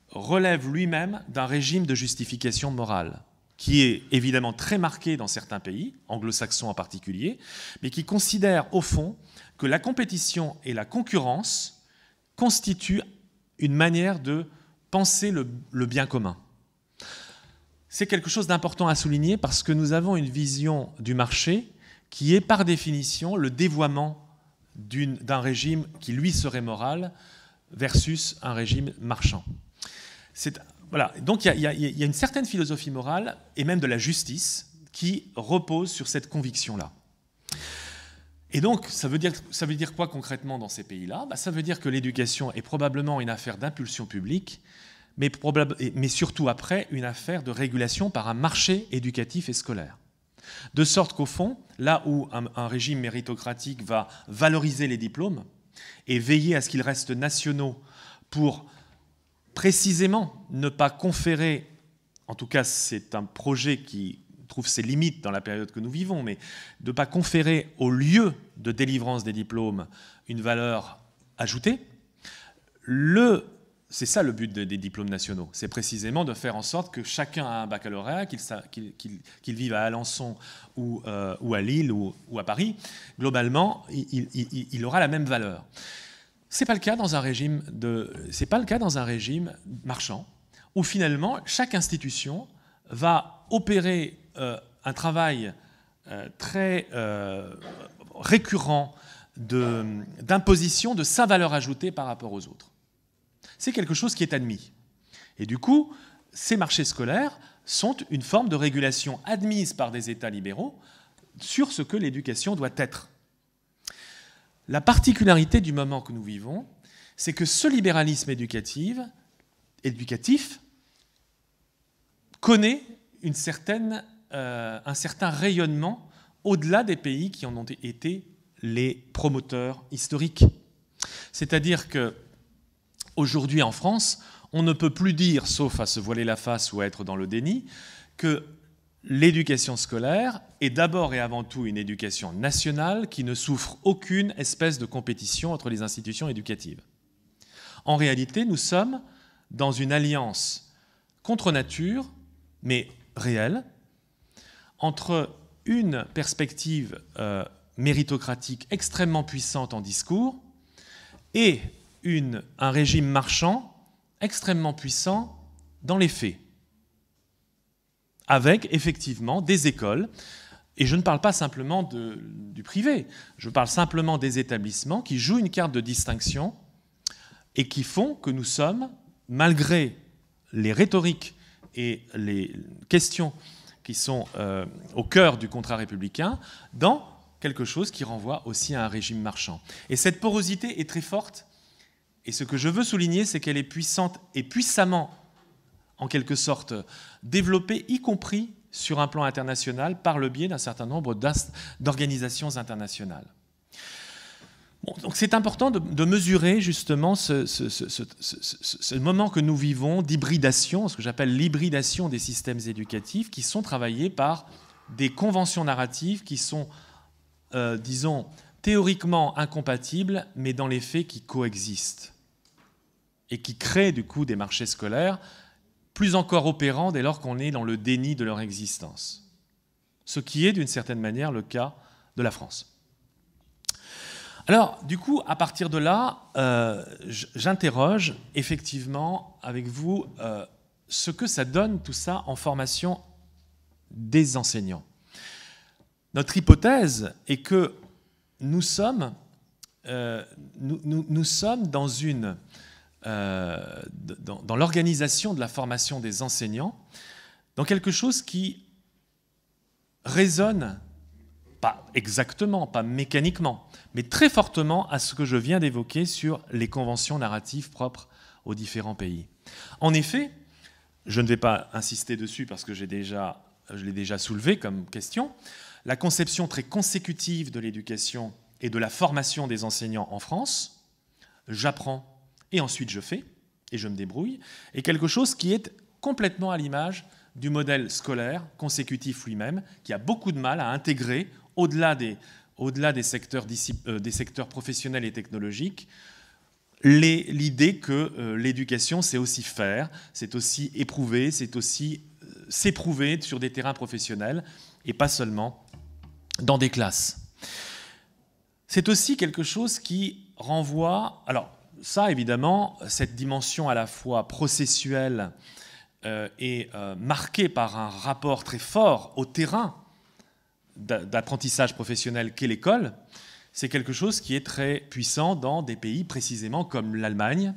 relève lui-même d'un régime de justification morale, qui est évidemment très marqué dans certains pays, anglo-saxons en particulier, mais qui considère au fond que la compétition et la concurrence constituent une manière de penser le bien commun. C'est quelque chose d'important à souligner parce que nous avons une vision du marché qui est par définition le dévoiement d'un régime qui lui serait moral versus un régime marchand. Voilà. Donc il y a une certaine philosophie morale et même de la justice qui repose sur cette conviction-là. Et donc ça veut dire quoi concrètement dans ces pays-là ? Ça veut dire que l'éducation est probablement une affaire d'impulsion publique, mais surtout après une affaire de régulation par un marché éducatif et scolaire. De sorte qu'au fond, là où un régime méritocratique va valoriser les diplômes et veiller à ce qu'ils restent nationaux pour précisément ne pas conférer, en tout cas c'est un projet qui trouve ses limites dans la période que nous vivons, mais de ne pas conférer au lieu de délivrance des diplômes une valeur ajoutée, c'est ça le but des diplômes nationaux, c'est précisément de faire en sorte que chacun a un baccalauréat, qu'il vive à Alençon ou à Lille ou à Paris, globalement il aura la même valeur. Ce n'est pas le cas dans un régime marchand, où finalement chaque institution va opérer un travail très récurrent d'imposition de sa valeur ajoutée par rapport aux autres. C'est quelque chose qui est admis. Et du coup, ces marchés scolaires sont une forme de régulation admise par des États libéraux sur ce que l'éducation doit être. La particularité du moment que nous vivons, c'est que ce libéralisme éducatif connaît un certain rayonnement au-delà des pays qui en ont été les promoteurs historiques. C'est-à-dire qu'aujourd'hui en France, on ne peut plus dire, sauf à se voiler la face ou à être dans le déni, que l'éducation scolaire est d'abord et avant tout une éducation nationale qui ne souffre aucune espèce de compétition entre les institutions éducatives. En réalité, nous sommes dans une alliance contre nature, mais réelle, entre une perspective méritocratique extrêmement puissante en discours et un régime marchand extrêmement puissant dans les faits, avec effectivement des écoles, et je ne parle pas simplement du privé, je parle simplement des établissements qui jouent une carte de distinction et qui font que nous sommes, malgré les rhétoriques et les questions qui sont au cœur du contrat républicain, dans quelque chose qui renvoie aussi à un régime marchand. Et cette porosité est très forte, et ce que je veux souligner, c'est qu'elle est puissante et puissamment, en quelque sorte, développée, y compris sur un plan international, par le biais d'un certain nombre d'organisations internationales. Bon, donc c'est important de mesurer justement ce moment que nous vivons d'hybridation, ce que j'appelle l'hybridation des systèmes éducatifs, qui sont travaillés par des conventions narratives qui sont, disons, théoriquement incompatibles, mais dans les faits qui coexistent et qui créent du coup des marchés scolaires plus encore opérants dès lors qu'on est dans le déni de leur existence. Ce qui est d'une certaine manière le cas de la France. Alors, du coup, à partir de là, j'interroge effectivement avec vous ce que ça donne tout ça en formation des enseignants. Notre hypothèse est que nous sommes dans dans l'organisation de la formation des enseignants, dans quelque chose qui résonne, pas exactement, pas mécaniquement, mais très fortement à ce que je viens d'évoquer sur les conventions narratives propres aux différents pays. En effet, je ne vais pas insister dessus parce que je l'ai déjà soulevé comme question, la conception très consécutive de l'éducation et de la formation des enseignants en France, j'apprends et ensuite je fais, et je me débrouille, est quelque chose qui est complètement à l'image du modèle scolaire consécutif lui-même, qui a beaucoup de mal à intégrer, au-delà des secteurs professionnels et technologiques, l'idée que l'éducation, c'est aussi faire, c'est aussi éprouver, c'est aussi s'éprouver sur des terrains professionnels, et pas seulement dans des classes. C'est aussi quelque chose qui renvoie... Alors, ça, évidemment, cette dimension à la fois processuelle est marquée par un rapport très fort au terrain d'apprentissage professionnel qu'est l'école. C'est quelque chose qui est très puissant dans des pays précisément comme l'Allemagne,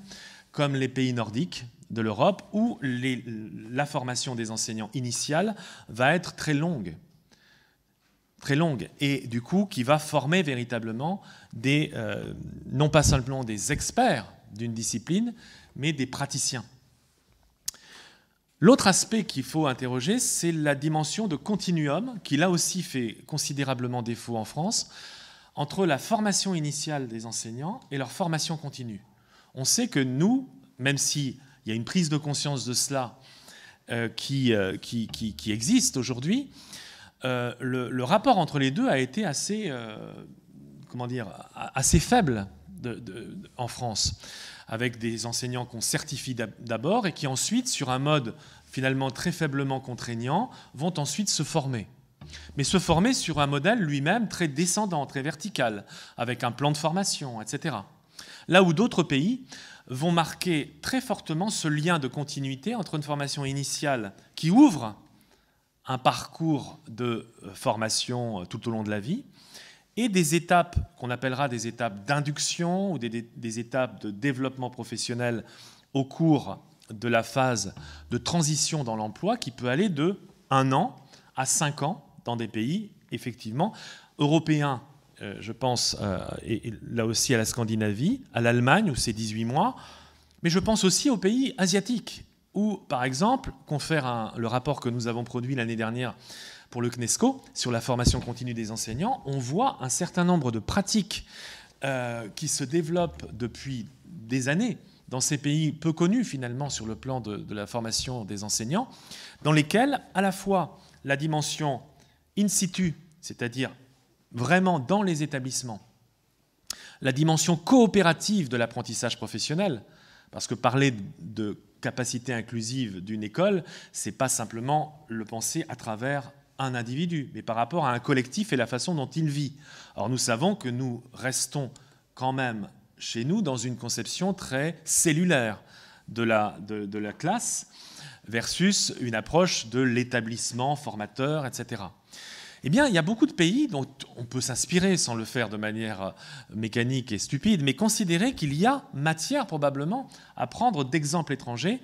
comme les pays nordiques de l'Europe, où la formation des enseignants initiale va être très longue, et du coup qui va former véritablement non pas simplement des experts d'une discipline, mais des praticiens. L'autre aspect qu'il faut interroger, c'est la dimension de continuum, qui là aussi fait considérablement défaut en France, entre la formation initiale des enseignants et leur formation continue. On sait que nous, même s'il y a une prise de conscience de cela qui existe aujourd'hui, le rapport entre les deux a été assez faible en France, avec des enseignants qu'on certifie d'abord et qui ensuite, sur un mode finalement très faiblement contraignant, vont ensuite se former. Mais se former sur un modèle lui-même très descendant, très vertical, avec un plan de formation, etc. Là où d'autres pays vont marquer très fortement ce lien de continuité entre une formation initiale qui ouvre un parcours de formation tout au long de la vie, et des étapes qu'on appellera des étapes d'induction ou des étapes de développement professionnel au cours de la phase de transition dans l'emploi qui peut aller de 1 an à 5 ans dans des pays, effectivement, européens, je pense, et là aussi à la Scandinavie, à l'Allemagne où c'est 18 mois, mais je pense aussi aux pays asiatiques où, par exemple, confère le rapport que nous avons produit l'année dernière pour le CNESCO sur la formation continue des enseignants, on voit un certain nombre de pratiques qui se développent depuis des années dans ces pays peu connus finalement sur le plan de la formation des enseignants, dans lesquels à la fois la dimension in situ, c'est-à-dire vraiment dans les établissements, la dimension coopérative de l'apprentissage professionnel, parce que parler de capacité inclusive d'une école, c'est pas simplement le penser à travers un individu, mais par rapport à un collectif et la façon dont il vit. Or, nous savons que nous restons quand même chez nous dans une conception très cellulaire de la classe versus une approche de l'établissement formateur, etc. Eh bien, il y a beaucoup de pays dont on peut s'inspirer sans le faire de manière mécanique et stupide, mais considérer qu'il y a matière probablement à prendre d'exemples étrangers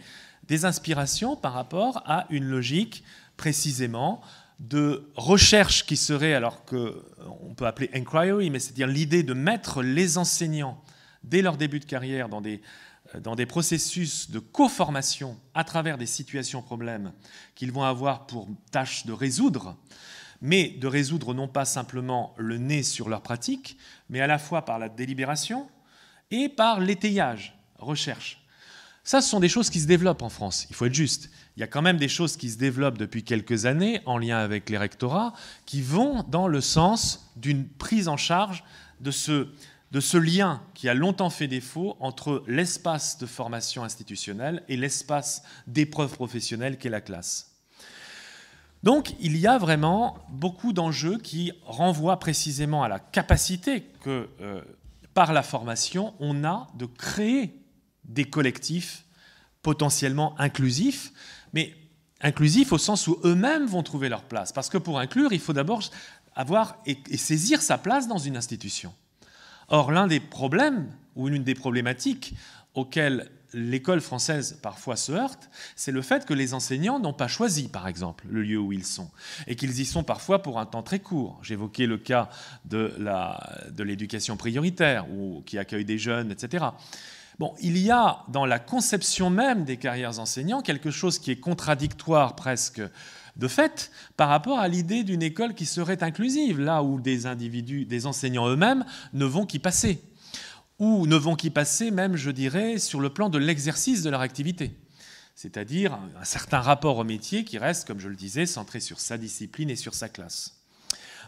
des inspirations par rapport à une logique précisément de recherche qui serait, alors qu'on peut appeler inquiry, mais c'est-à-dire l'idée de mettre les enseignants dès leur début de carrière dans des processus de co-formation à travers des situations problèmes qu'ils vont avoir pour tâche de résoudre, mais de résoudre non pas simplement le nez sur leur pratique, mais à la fois par la délibération et par l'étayage, recherche. Ça, ce sont des choses qui se développent en France, il faut être juste. Il y a quand même des choses qui se développent depuis quelques années en lien avec les rectorats qui vont dans le sens d'une prise en charge de ce lien qui a longtemps fait défaut entre l'espace de formation institutionnelle et l'espace d'épreuve professionnelle qu'est la classe. Donc, il y a vraiment beaucoup d'enjeux qui renvoient précisément à la capacité que, par la formation, on a de créer des collectifs potentiellement inclusifs, mais inclusifs au sens où eux-mêmes vont trouver leur place. Parce que pour inclure, il faut d'abord avoir et saisir sa place dans une institution. Or, l'un des problèmes, ou l'une des problématiques auxquelles l'école française parfois se heurte, c'est le fait que les enseignants n'ont pas choisi, par exemple, le lieu où ils sont, et qu'ils y sont parfois pour un temps très court. J'évoquais le cas de l'éducation prioritaire, qui accueille des jeunes, etc. Bon, il y a dans la conception même des carrières enseignants quelque chose qui est contradictoire presque de fait par rapport à l'idée d'une école qui serait inclusive, là où des individus, des enseignants eux-mêmes ne vont qu'y passer. Ou ne vont qu'y passer même, je dirais, sur le plan de l'exercice de leur activité. C'est-à-dire un certain rapport au métier qui reste, comme je le disais, centré sur sa discipline et sur sa classe.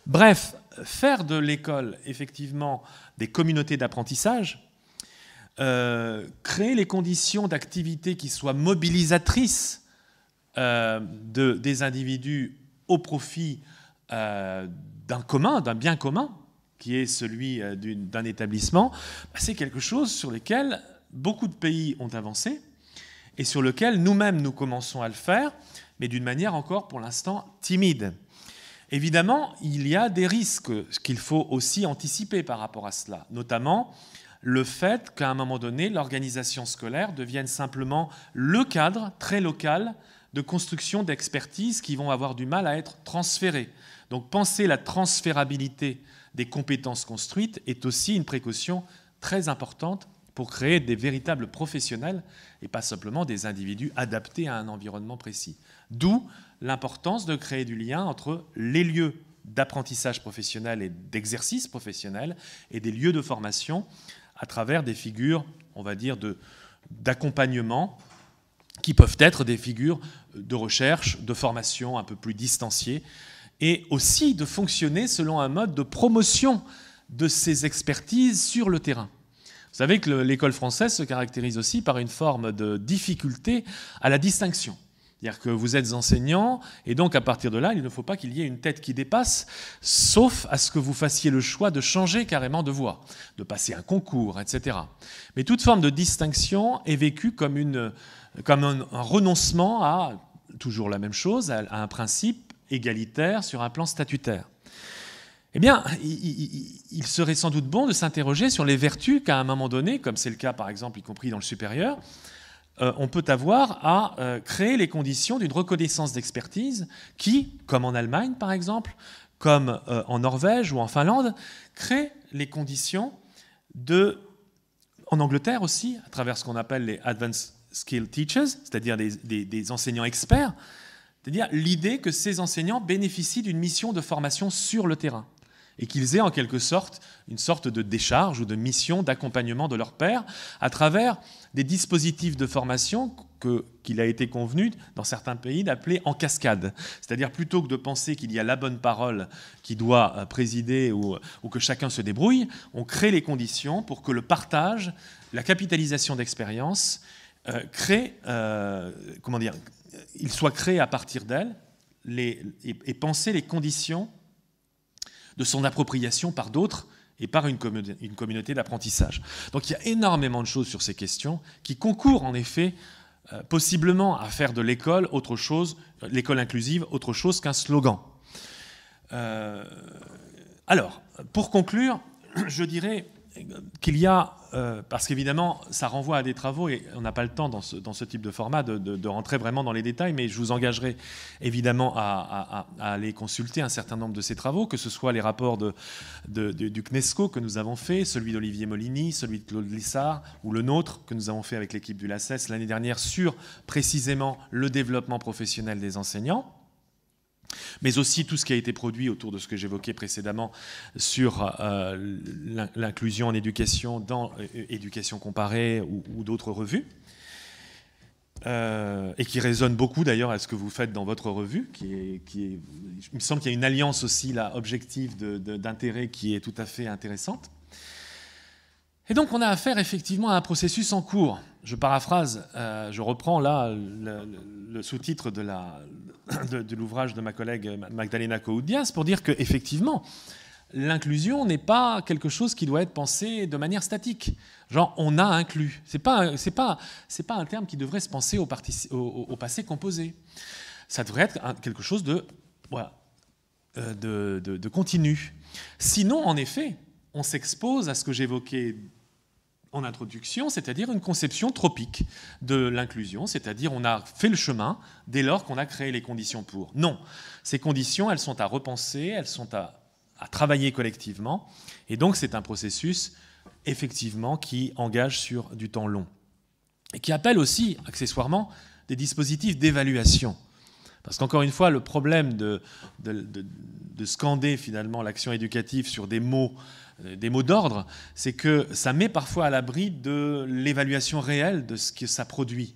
Bref, faire de l'école, effectivement, des communautés d'apprentissage, créer les conditions d'activité qui soient mobilisatrices des individus au profit d'un commun, d'un bien commun, qui est celui d'un établissement, c'est quelque chose sur lequel beaucoup de pays ont avancé et sur lequel nous-mêmes nous commençons à le faire, mais d'une manière encore pour l'instant timide. Évidemment, il y a des risques qu'il faut aussi anticiper par rapport à cela, notamment le fait qu'à un moment donné, l'organisation scolaire devienne simplement le cadre très local de construction d'expertise qui vont avoir du mal à être transférées. Donc penser la transférabilité des compétences construites est aussi une précaution très importante pour créer des véritables professionnels et pas simplement des individus adaptés à un environnement précis. D'où l'importance de créer du lien entre les lieux d'apprentissage professionnel et d'exercice professionnel et des lieux de formation à travers des figures, on va dire, d'accompagnement qui peuvent être des figures de recherche, de formation un peu plus distanciées, et aussi de fonctionner selon un mode de promotion de ces expertises sur le terrain. Vous savez que l'école française se caractérise aussi par une forme de difficulté à la distinction. C'est-à-dire que vous êtes enseignant, et donc à partir de là, il ne faut pas qu'il y ait une tête qui dépasse, sauf à ce que vous fassiez le choix de changer carrément de voie, de passer un concours, etc. Mais toute forme de distinction est vécue comme un renoncement à, toujours la même chose, à un principe égalitaire sur un plan statutaire. Eh bien, il serait sans doute bon de s'interroger sur les vertus qu'à un moment donné, comme c'est le cas par exemple, y compris dans le supérieur, on peut avoir à créer les conditions d'une reconnaissance d'expertise qui, comme en Allemagne par exemple, comme en Norvège ou en Finlande, crée les conditions en Angleterre aussi, à travers ce qu'on appelle les Advanced Skill Teachers, c'est-à-dire des enseignants experts, c'est-à-dire l'idée que ces enseignants bénéficient d'une mission de formation sur le terrain et qu'ils aient en quelque sorte une sorte de décharge ou de mission d'accompagnement de leurs pairs à travers des dispositifs de formation qu'il a été convenu dans certains pays d'appeler en cascade. C'est-à-dire plutôt que de penser qu'il y a la bonne parole qui doit présider ou que chacun se débrouille, on crée les conditions pour que le partage, la capitalisation d'expérience il soit créé à partir d'elle et penser les conditions de son appropriation par d'autres et par une communauté d'apprentissage. Donc il y a énormément de choses sur ces questions qui concourent en effet possiblement à faire de l'école autre chose, l'école inclusive, autre chose qu'un slogan. Alors, pour conclure, je dirais qu'il y a, parce qu'évidemment, ça renvoie à des travaux, et on n'a pas le temps dans ce type de format de rentrer vraiment dans les détails, mais je vous engagerai évidemment à aller consulter un certain nombre de ces travaux, que ce soit les rapports du CNESCO que nous avons fait, celui d'Olivier Molini, celui de Claude Lissard, ou le nôtre que nous avons fait avec l'équipe du LACES l'année dernière sur précisément le développement professionnel des enseignants, mais aussi tout ce qui a été produit autour de ce que j'évoquais précédemment sur l'inclusion en éducation dans Éducation comparée ou d'autres revues, et qui résonne beaucoup d'ailleurs à ce que vous faites dans votre revue, il me semble qu'il y a une alliance aussi là, objective d'intérêt qui est tout à fait intéressante. Et donc on a affaire effectivement à un processus en cours. Je paraphrase, je reprends là le sous-titre de l'ouvrage de ma collègue Magdalena Coudias pour dire qu'effectivement, l'inclusion n'est pas quelque chose qui doit être pensé de manière statique. Genre, on a inclus. C'est pas un terme qui devrait se penser au passé composé. Ça devrait être quelque chose de continu. Sinon, en effet, on s'expose à ce que j'évoquais en introduction, c'est-à-dire une conception tropique de l'inclusion, c'est-à-dire on a fait le chemin dès lors qu'on a créé les conditions pour. Non, ces conditions, elles sont à repenser, elles sont à travailler collectivement, et donc c'est un processus, effectivement, qui engage sur du temps long, et qui appelle aussi, accessoirement, des dispositifs d'évaluation. Parce qu'encore une fois, le problème de scander finalement l'action éducative sur des mots d'ordre, c'est que ça met parfois à l'abri de l'évaluation réelle de ce que ça produit,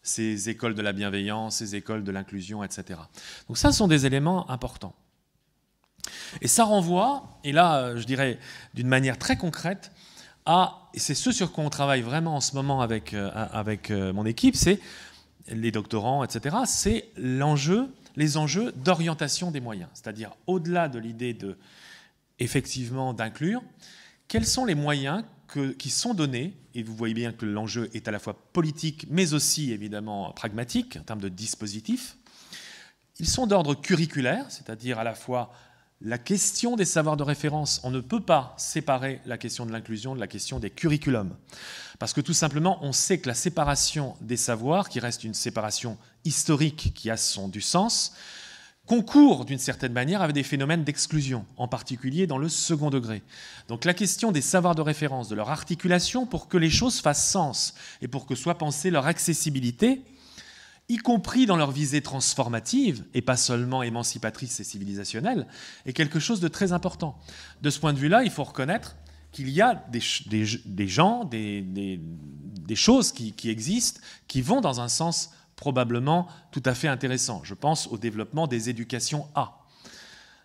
ces écoles de la bienveillance, ces écoles de l'inclusion, etc. Donc ça, ce sont des éléments importants. Et ça renvoie, et là, je dirais d'une manière très concrète, et c'est ce sur quoi on travaille vraiment en ce moment avec mon équipe, c'est les doctorants, etc., c'est les enjeux d'orientation des moyens. C'est-à-dire, au-delà de l'idée effectivement d'inclure, quels sont les moyens qui sont donnés, et vous voyez bien que l'enjeu est à la fois politique, mais aussi évidemment pragmatique, en termes de dispositifs. Ils sont d'ordre curriculaire, c'est-à-dire à la fois la question des savoirs de référence. On ne peut pas séparer la question de l'inclusion de la question des curriculums. Parce que tout simplement, on sait que la séparation des savoirs, qui reste une séparation historique qui a du sens, concourt d'une certaine manière avec des phénomènes d'exclusion, en particulier dans le second degré. Donc la question des savoirs de référence, de leur articulation pour que les choses fassent sens et pour que soit pensée leur accessibilité, y compris dans leur visée transformative et pas seulement émancipatrice et civilisationnelle, est quelque chose de très important. De ce point de vue-là, il faut reconnaître qu'il y a des gens, des choses qui existent, qui vont dans un sens probablement tout à fait intéressant. Je pense au développement des éducations A.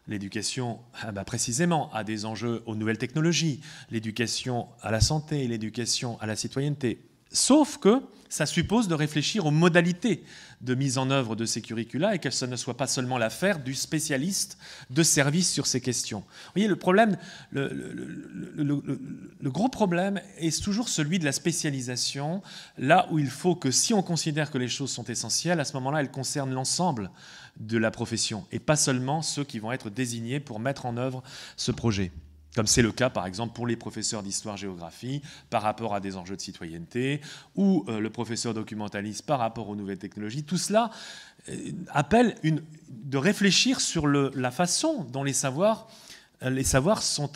L'éducation, précisément, a des enjeux aux nouvelles technologies, l'éducation à la santé, l'éducation à la citoyenneté. Sauf que ça suppose de réfléchir aux modalités de mise en œuvre de ces curricula et que ce ne soit pas seulement l'affaire du spécialiste de service sur ces questions. Vous voyez, le problème, le gros problème est toujours celui de la spécialisation, là où il faut que si on considère que les choses sont essentielles, à ce moment-là, elles concernent l'ensemble de la profession et pas seulement ceux qui vont être désignés pour mettre en œuvre ce projet. Comme c'est le cas, par exemple, pour les professeurs d'histoire-géographie par rapport à des enjeux de citoyenneté, ou le professeur documentaliste par rapport aux nouvelles technologies. Tout cela appelle de réfléchir sur la façon dont les savoirs sont,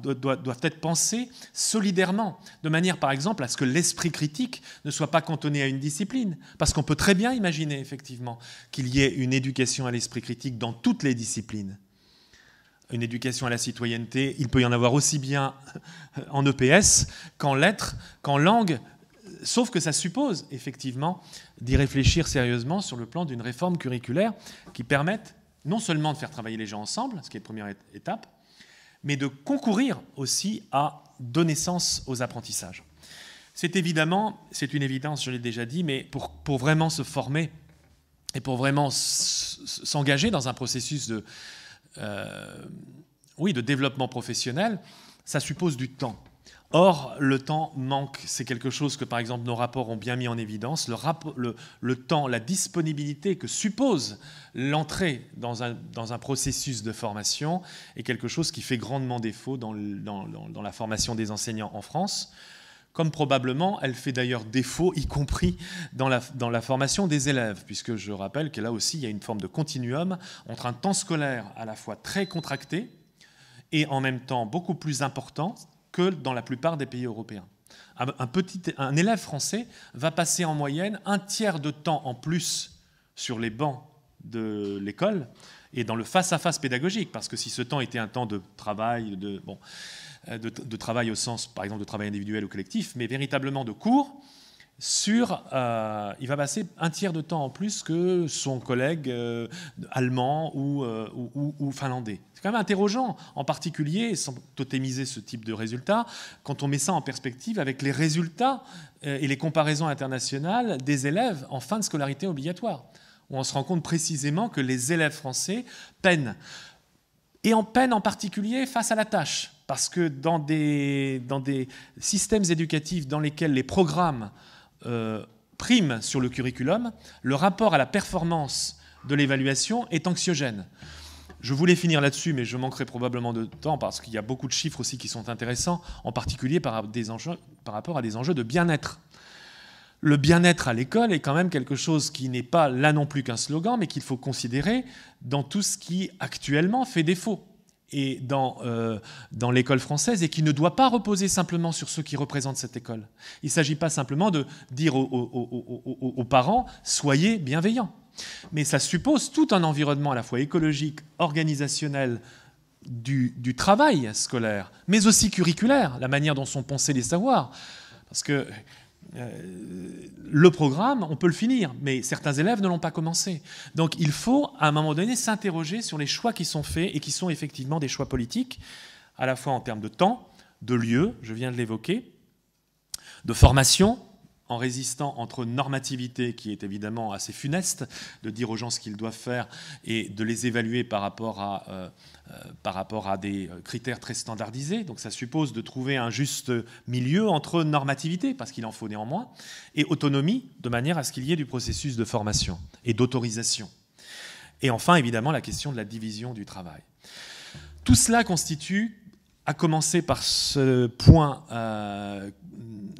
doivent être pensés solidairement, de manière, par exemple, à ce que l'esprit critique ne soit pas cantonné à une discipline. Parce qu'on peut très bien imaginer, effectivement, qu'il y ait une éducation à l'esprit critique dans toutes les disciplines. Une éducation à la citoyenneté, il peut y en avoir aussi bien en EPS qu'en lettres, qu'en langue, sauf que ça suppose effectivement d'y réfléchir sérieusement sur le plan d'une réforme curriculaire qui permette non seulement de faire travailler les gens ensemble, ce qui est la première étape, mais de concourir aussi à donner sens aux apprentissages. C'est une évidence, je l'ai déjà dit, mais pour vraiment se former et pour vraiment s'engager dans un processus de développement professionnel, ça suppose du temps. Or, le temps manque. C'est quelque chose que, par exemple, nos rapports ont bien mis en évidence. Le temps, la disponibilité que suppose l'entrée dans un processus de formation est quelque chose qui fait grandement défaut dans la formation des enseignants en France, comme probablement elle fait d'ailleurs défaut, y compris dans la formation des élèves, puisque je rappelle que là aussi, il y a une forme de continuum entre un temps scolaire à la fois très contracté et en même temps beaucoup plus important que dans la plupart des pays européens. Un élève français va passer en moyenne un tiers de temps en plus sur les bancs de l'école et dans le face-à-face pédagogique, parce que si ce temps était un temps de travail, de travail au sens, par exemple, de travail individuel ou collectif, mais véritablement de cours, il va passer un tiers de temps en plus que son collègue allemand ou finlandais. C'est quand même interrogeant, en particulier, sans totémiser ce type de résultats, quand on met ça en perspective avec les résultats et les comparaisons internationales des élèves en fin de scolarité obligatoire, où on se rend compte précisément que les élèves français peinent. Et en peine en particulier face à la tâche, parce que dans des systèmes éducatifs dans lesquels les programmes prime sur le curriculum, le rapport à la performance de l'évaluation est anxiogène. Je voulais finir là-dessus, mais je manquerai probablement de temps parce qu'il y a beaucoup de chiffres aussi qui sont intéressants, en particulier par rapport à des enjeux de bien-être. Le bien-être à l'école est quand même quelque chose qui n'est pas là non plus qu'un slogan, mais qu'il faut considérer dans tout ce qui actuellement fait défaut et dans l'école française, et qui ne doit pas reposer simplement sur ceux qui représentent cette école. Il ne s'agit pas simplement de dire aux parents « soyez bienveillants ». Mais ça suppose tout un environnement à la fois écologique, organisationnel, du travail scolaire, mais aussi curriculaire, la manière dont sont pensés les savoirs. Parce que le programme, on peut le finir, mais certains élèves ne l'ont pas commencé. Donc il faut, à un moment donné, s'interroger sur les choix qui sont faits et qui sont effectivement des choix politiques, à la fois en termes de temps, de lieu, je viens de l'évoquer, de formation, en résistant entre normativité, qui est évidemment assez funeste, de dire aux gens ce qu'ils doivent faire et de les évaluer par rapport à des critères très standardisés. Donc ça suppose de trouver un juste milieu entre normativité, parce qu'il en faut néanmoins, et autonomie, de manière à ce qu'il y ait du processus de formation et d'autorisation. Et enfin, évidemment, la question de la division du travail. Tout cela constitue, à commencer par ce point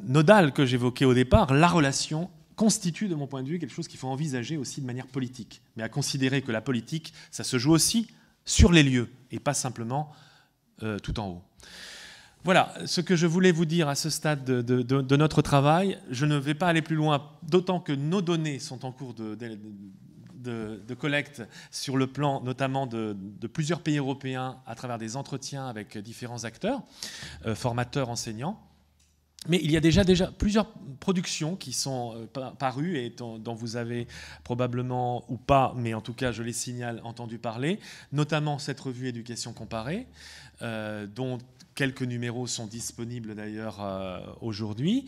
nodal que j'évoquais au départ, la relation constitue, de mon point de vue, quelque chose qu'il faut envisager aussi de manière politique, mais à considérer que la politique, ça se joue aussi sur les lieux, et pas simplement tout en haut. Voilà ce que je voulais vous dire à ce stade de notre travail. Je ne vais pas aller plus loin, d'autant que nos données sont en cours de collecte sur le plan notamment de plusieurs pays européens à travers des entretiens avec différents acteurs, formateurs, enseignants. Mais il y a déjà plusieurs productions qui sont parues et dont vous avez probablement, ou pas, mais en tout cas je les signale, entendu parler, notamment cette revue Éducation comparée, dont quelques numéros sont disponibles d'ailleurs aujourd'hui,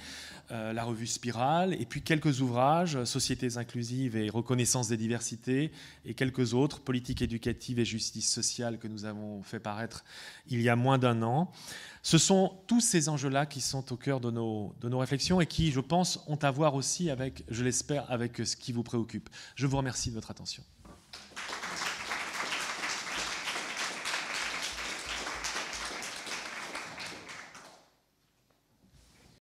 la revue Spirale, et puis quelques ouvrages, Sociétés inclusives et reconnaissance des diversités, et quelques autres, Politique éducative et justice sociale, que nous avons fait paraître il y a moins d'un an. Ce sont tous ces enjeux-là qui sont au cœur de nos réflexions et qui, je pense, ont à voir aussi avec, je l'espère, avec ce qui vous préoccupe. Je vous remercie de votre attention.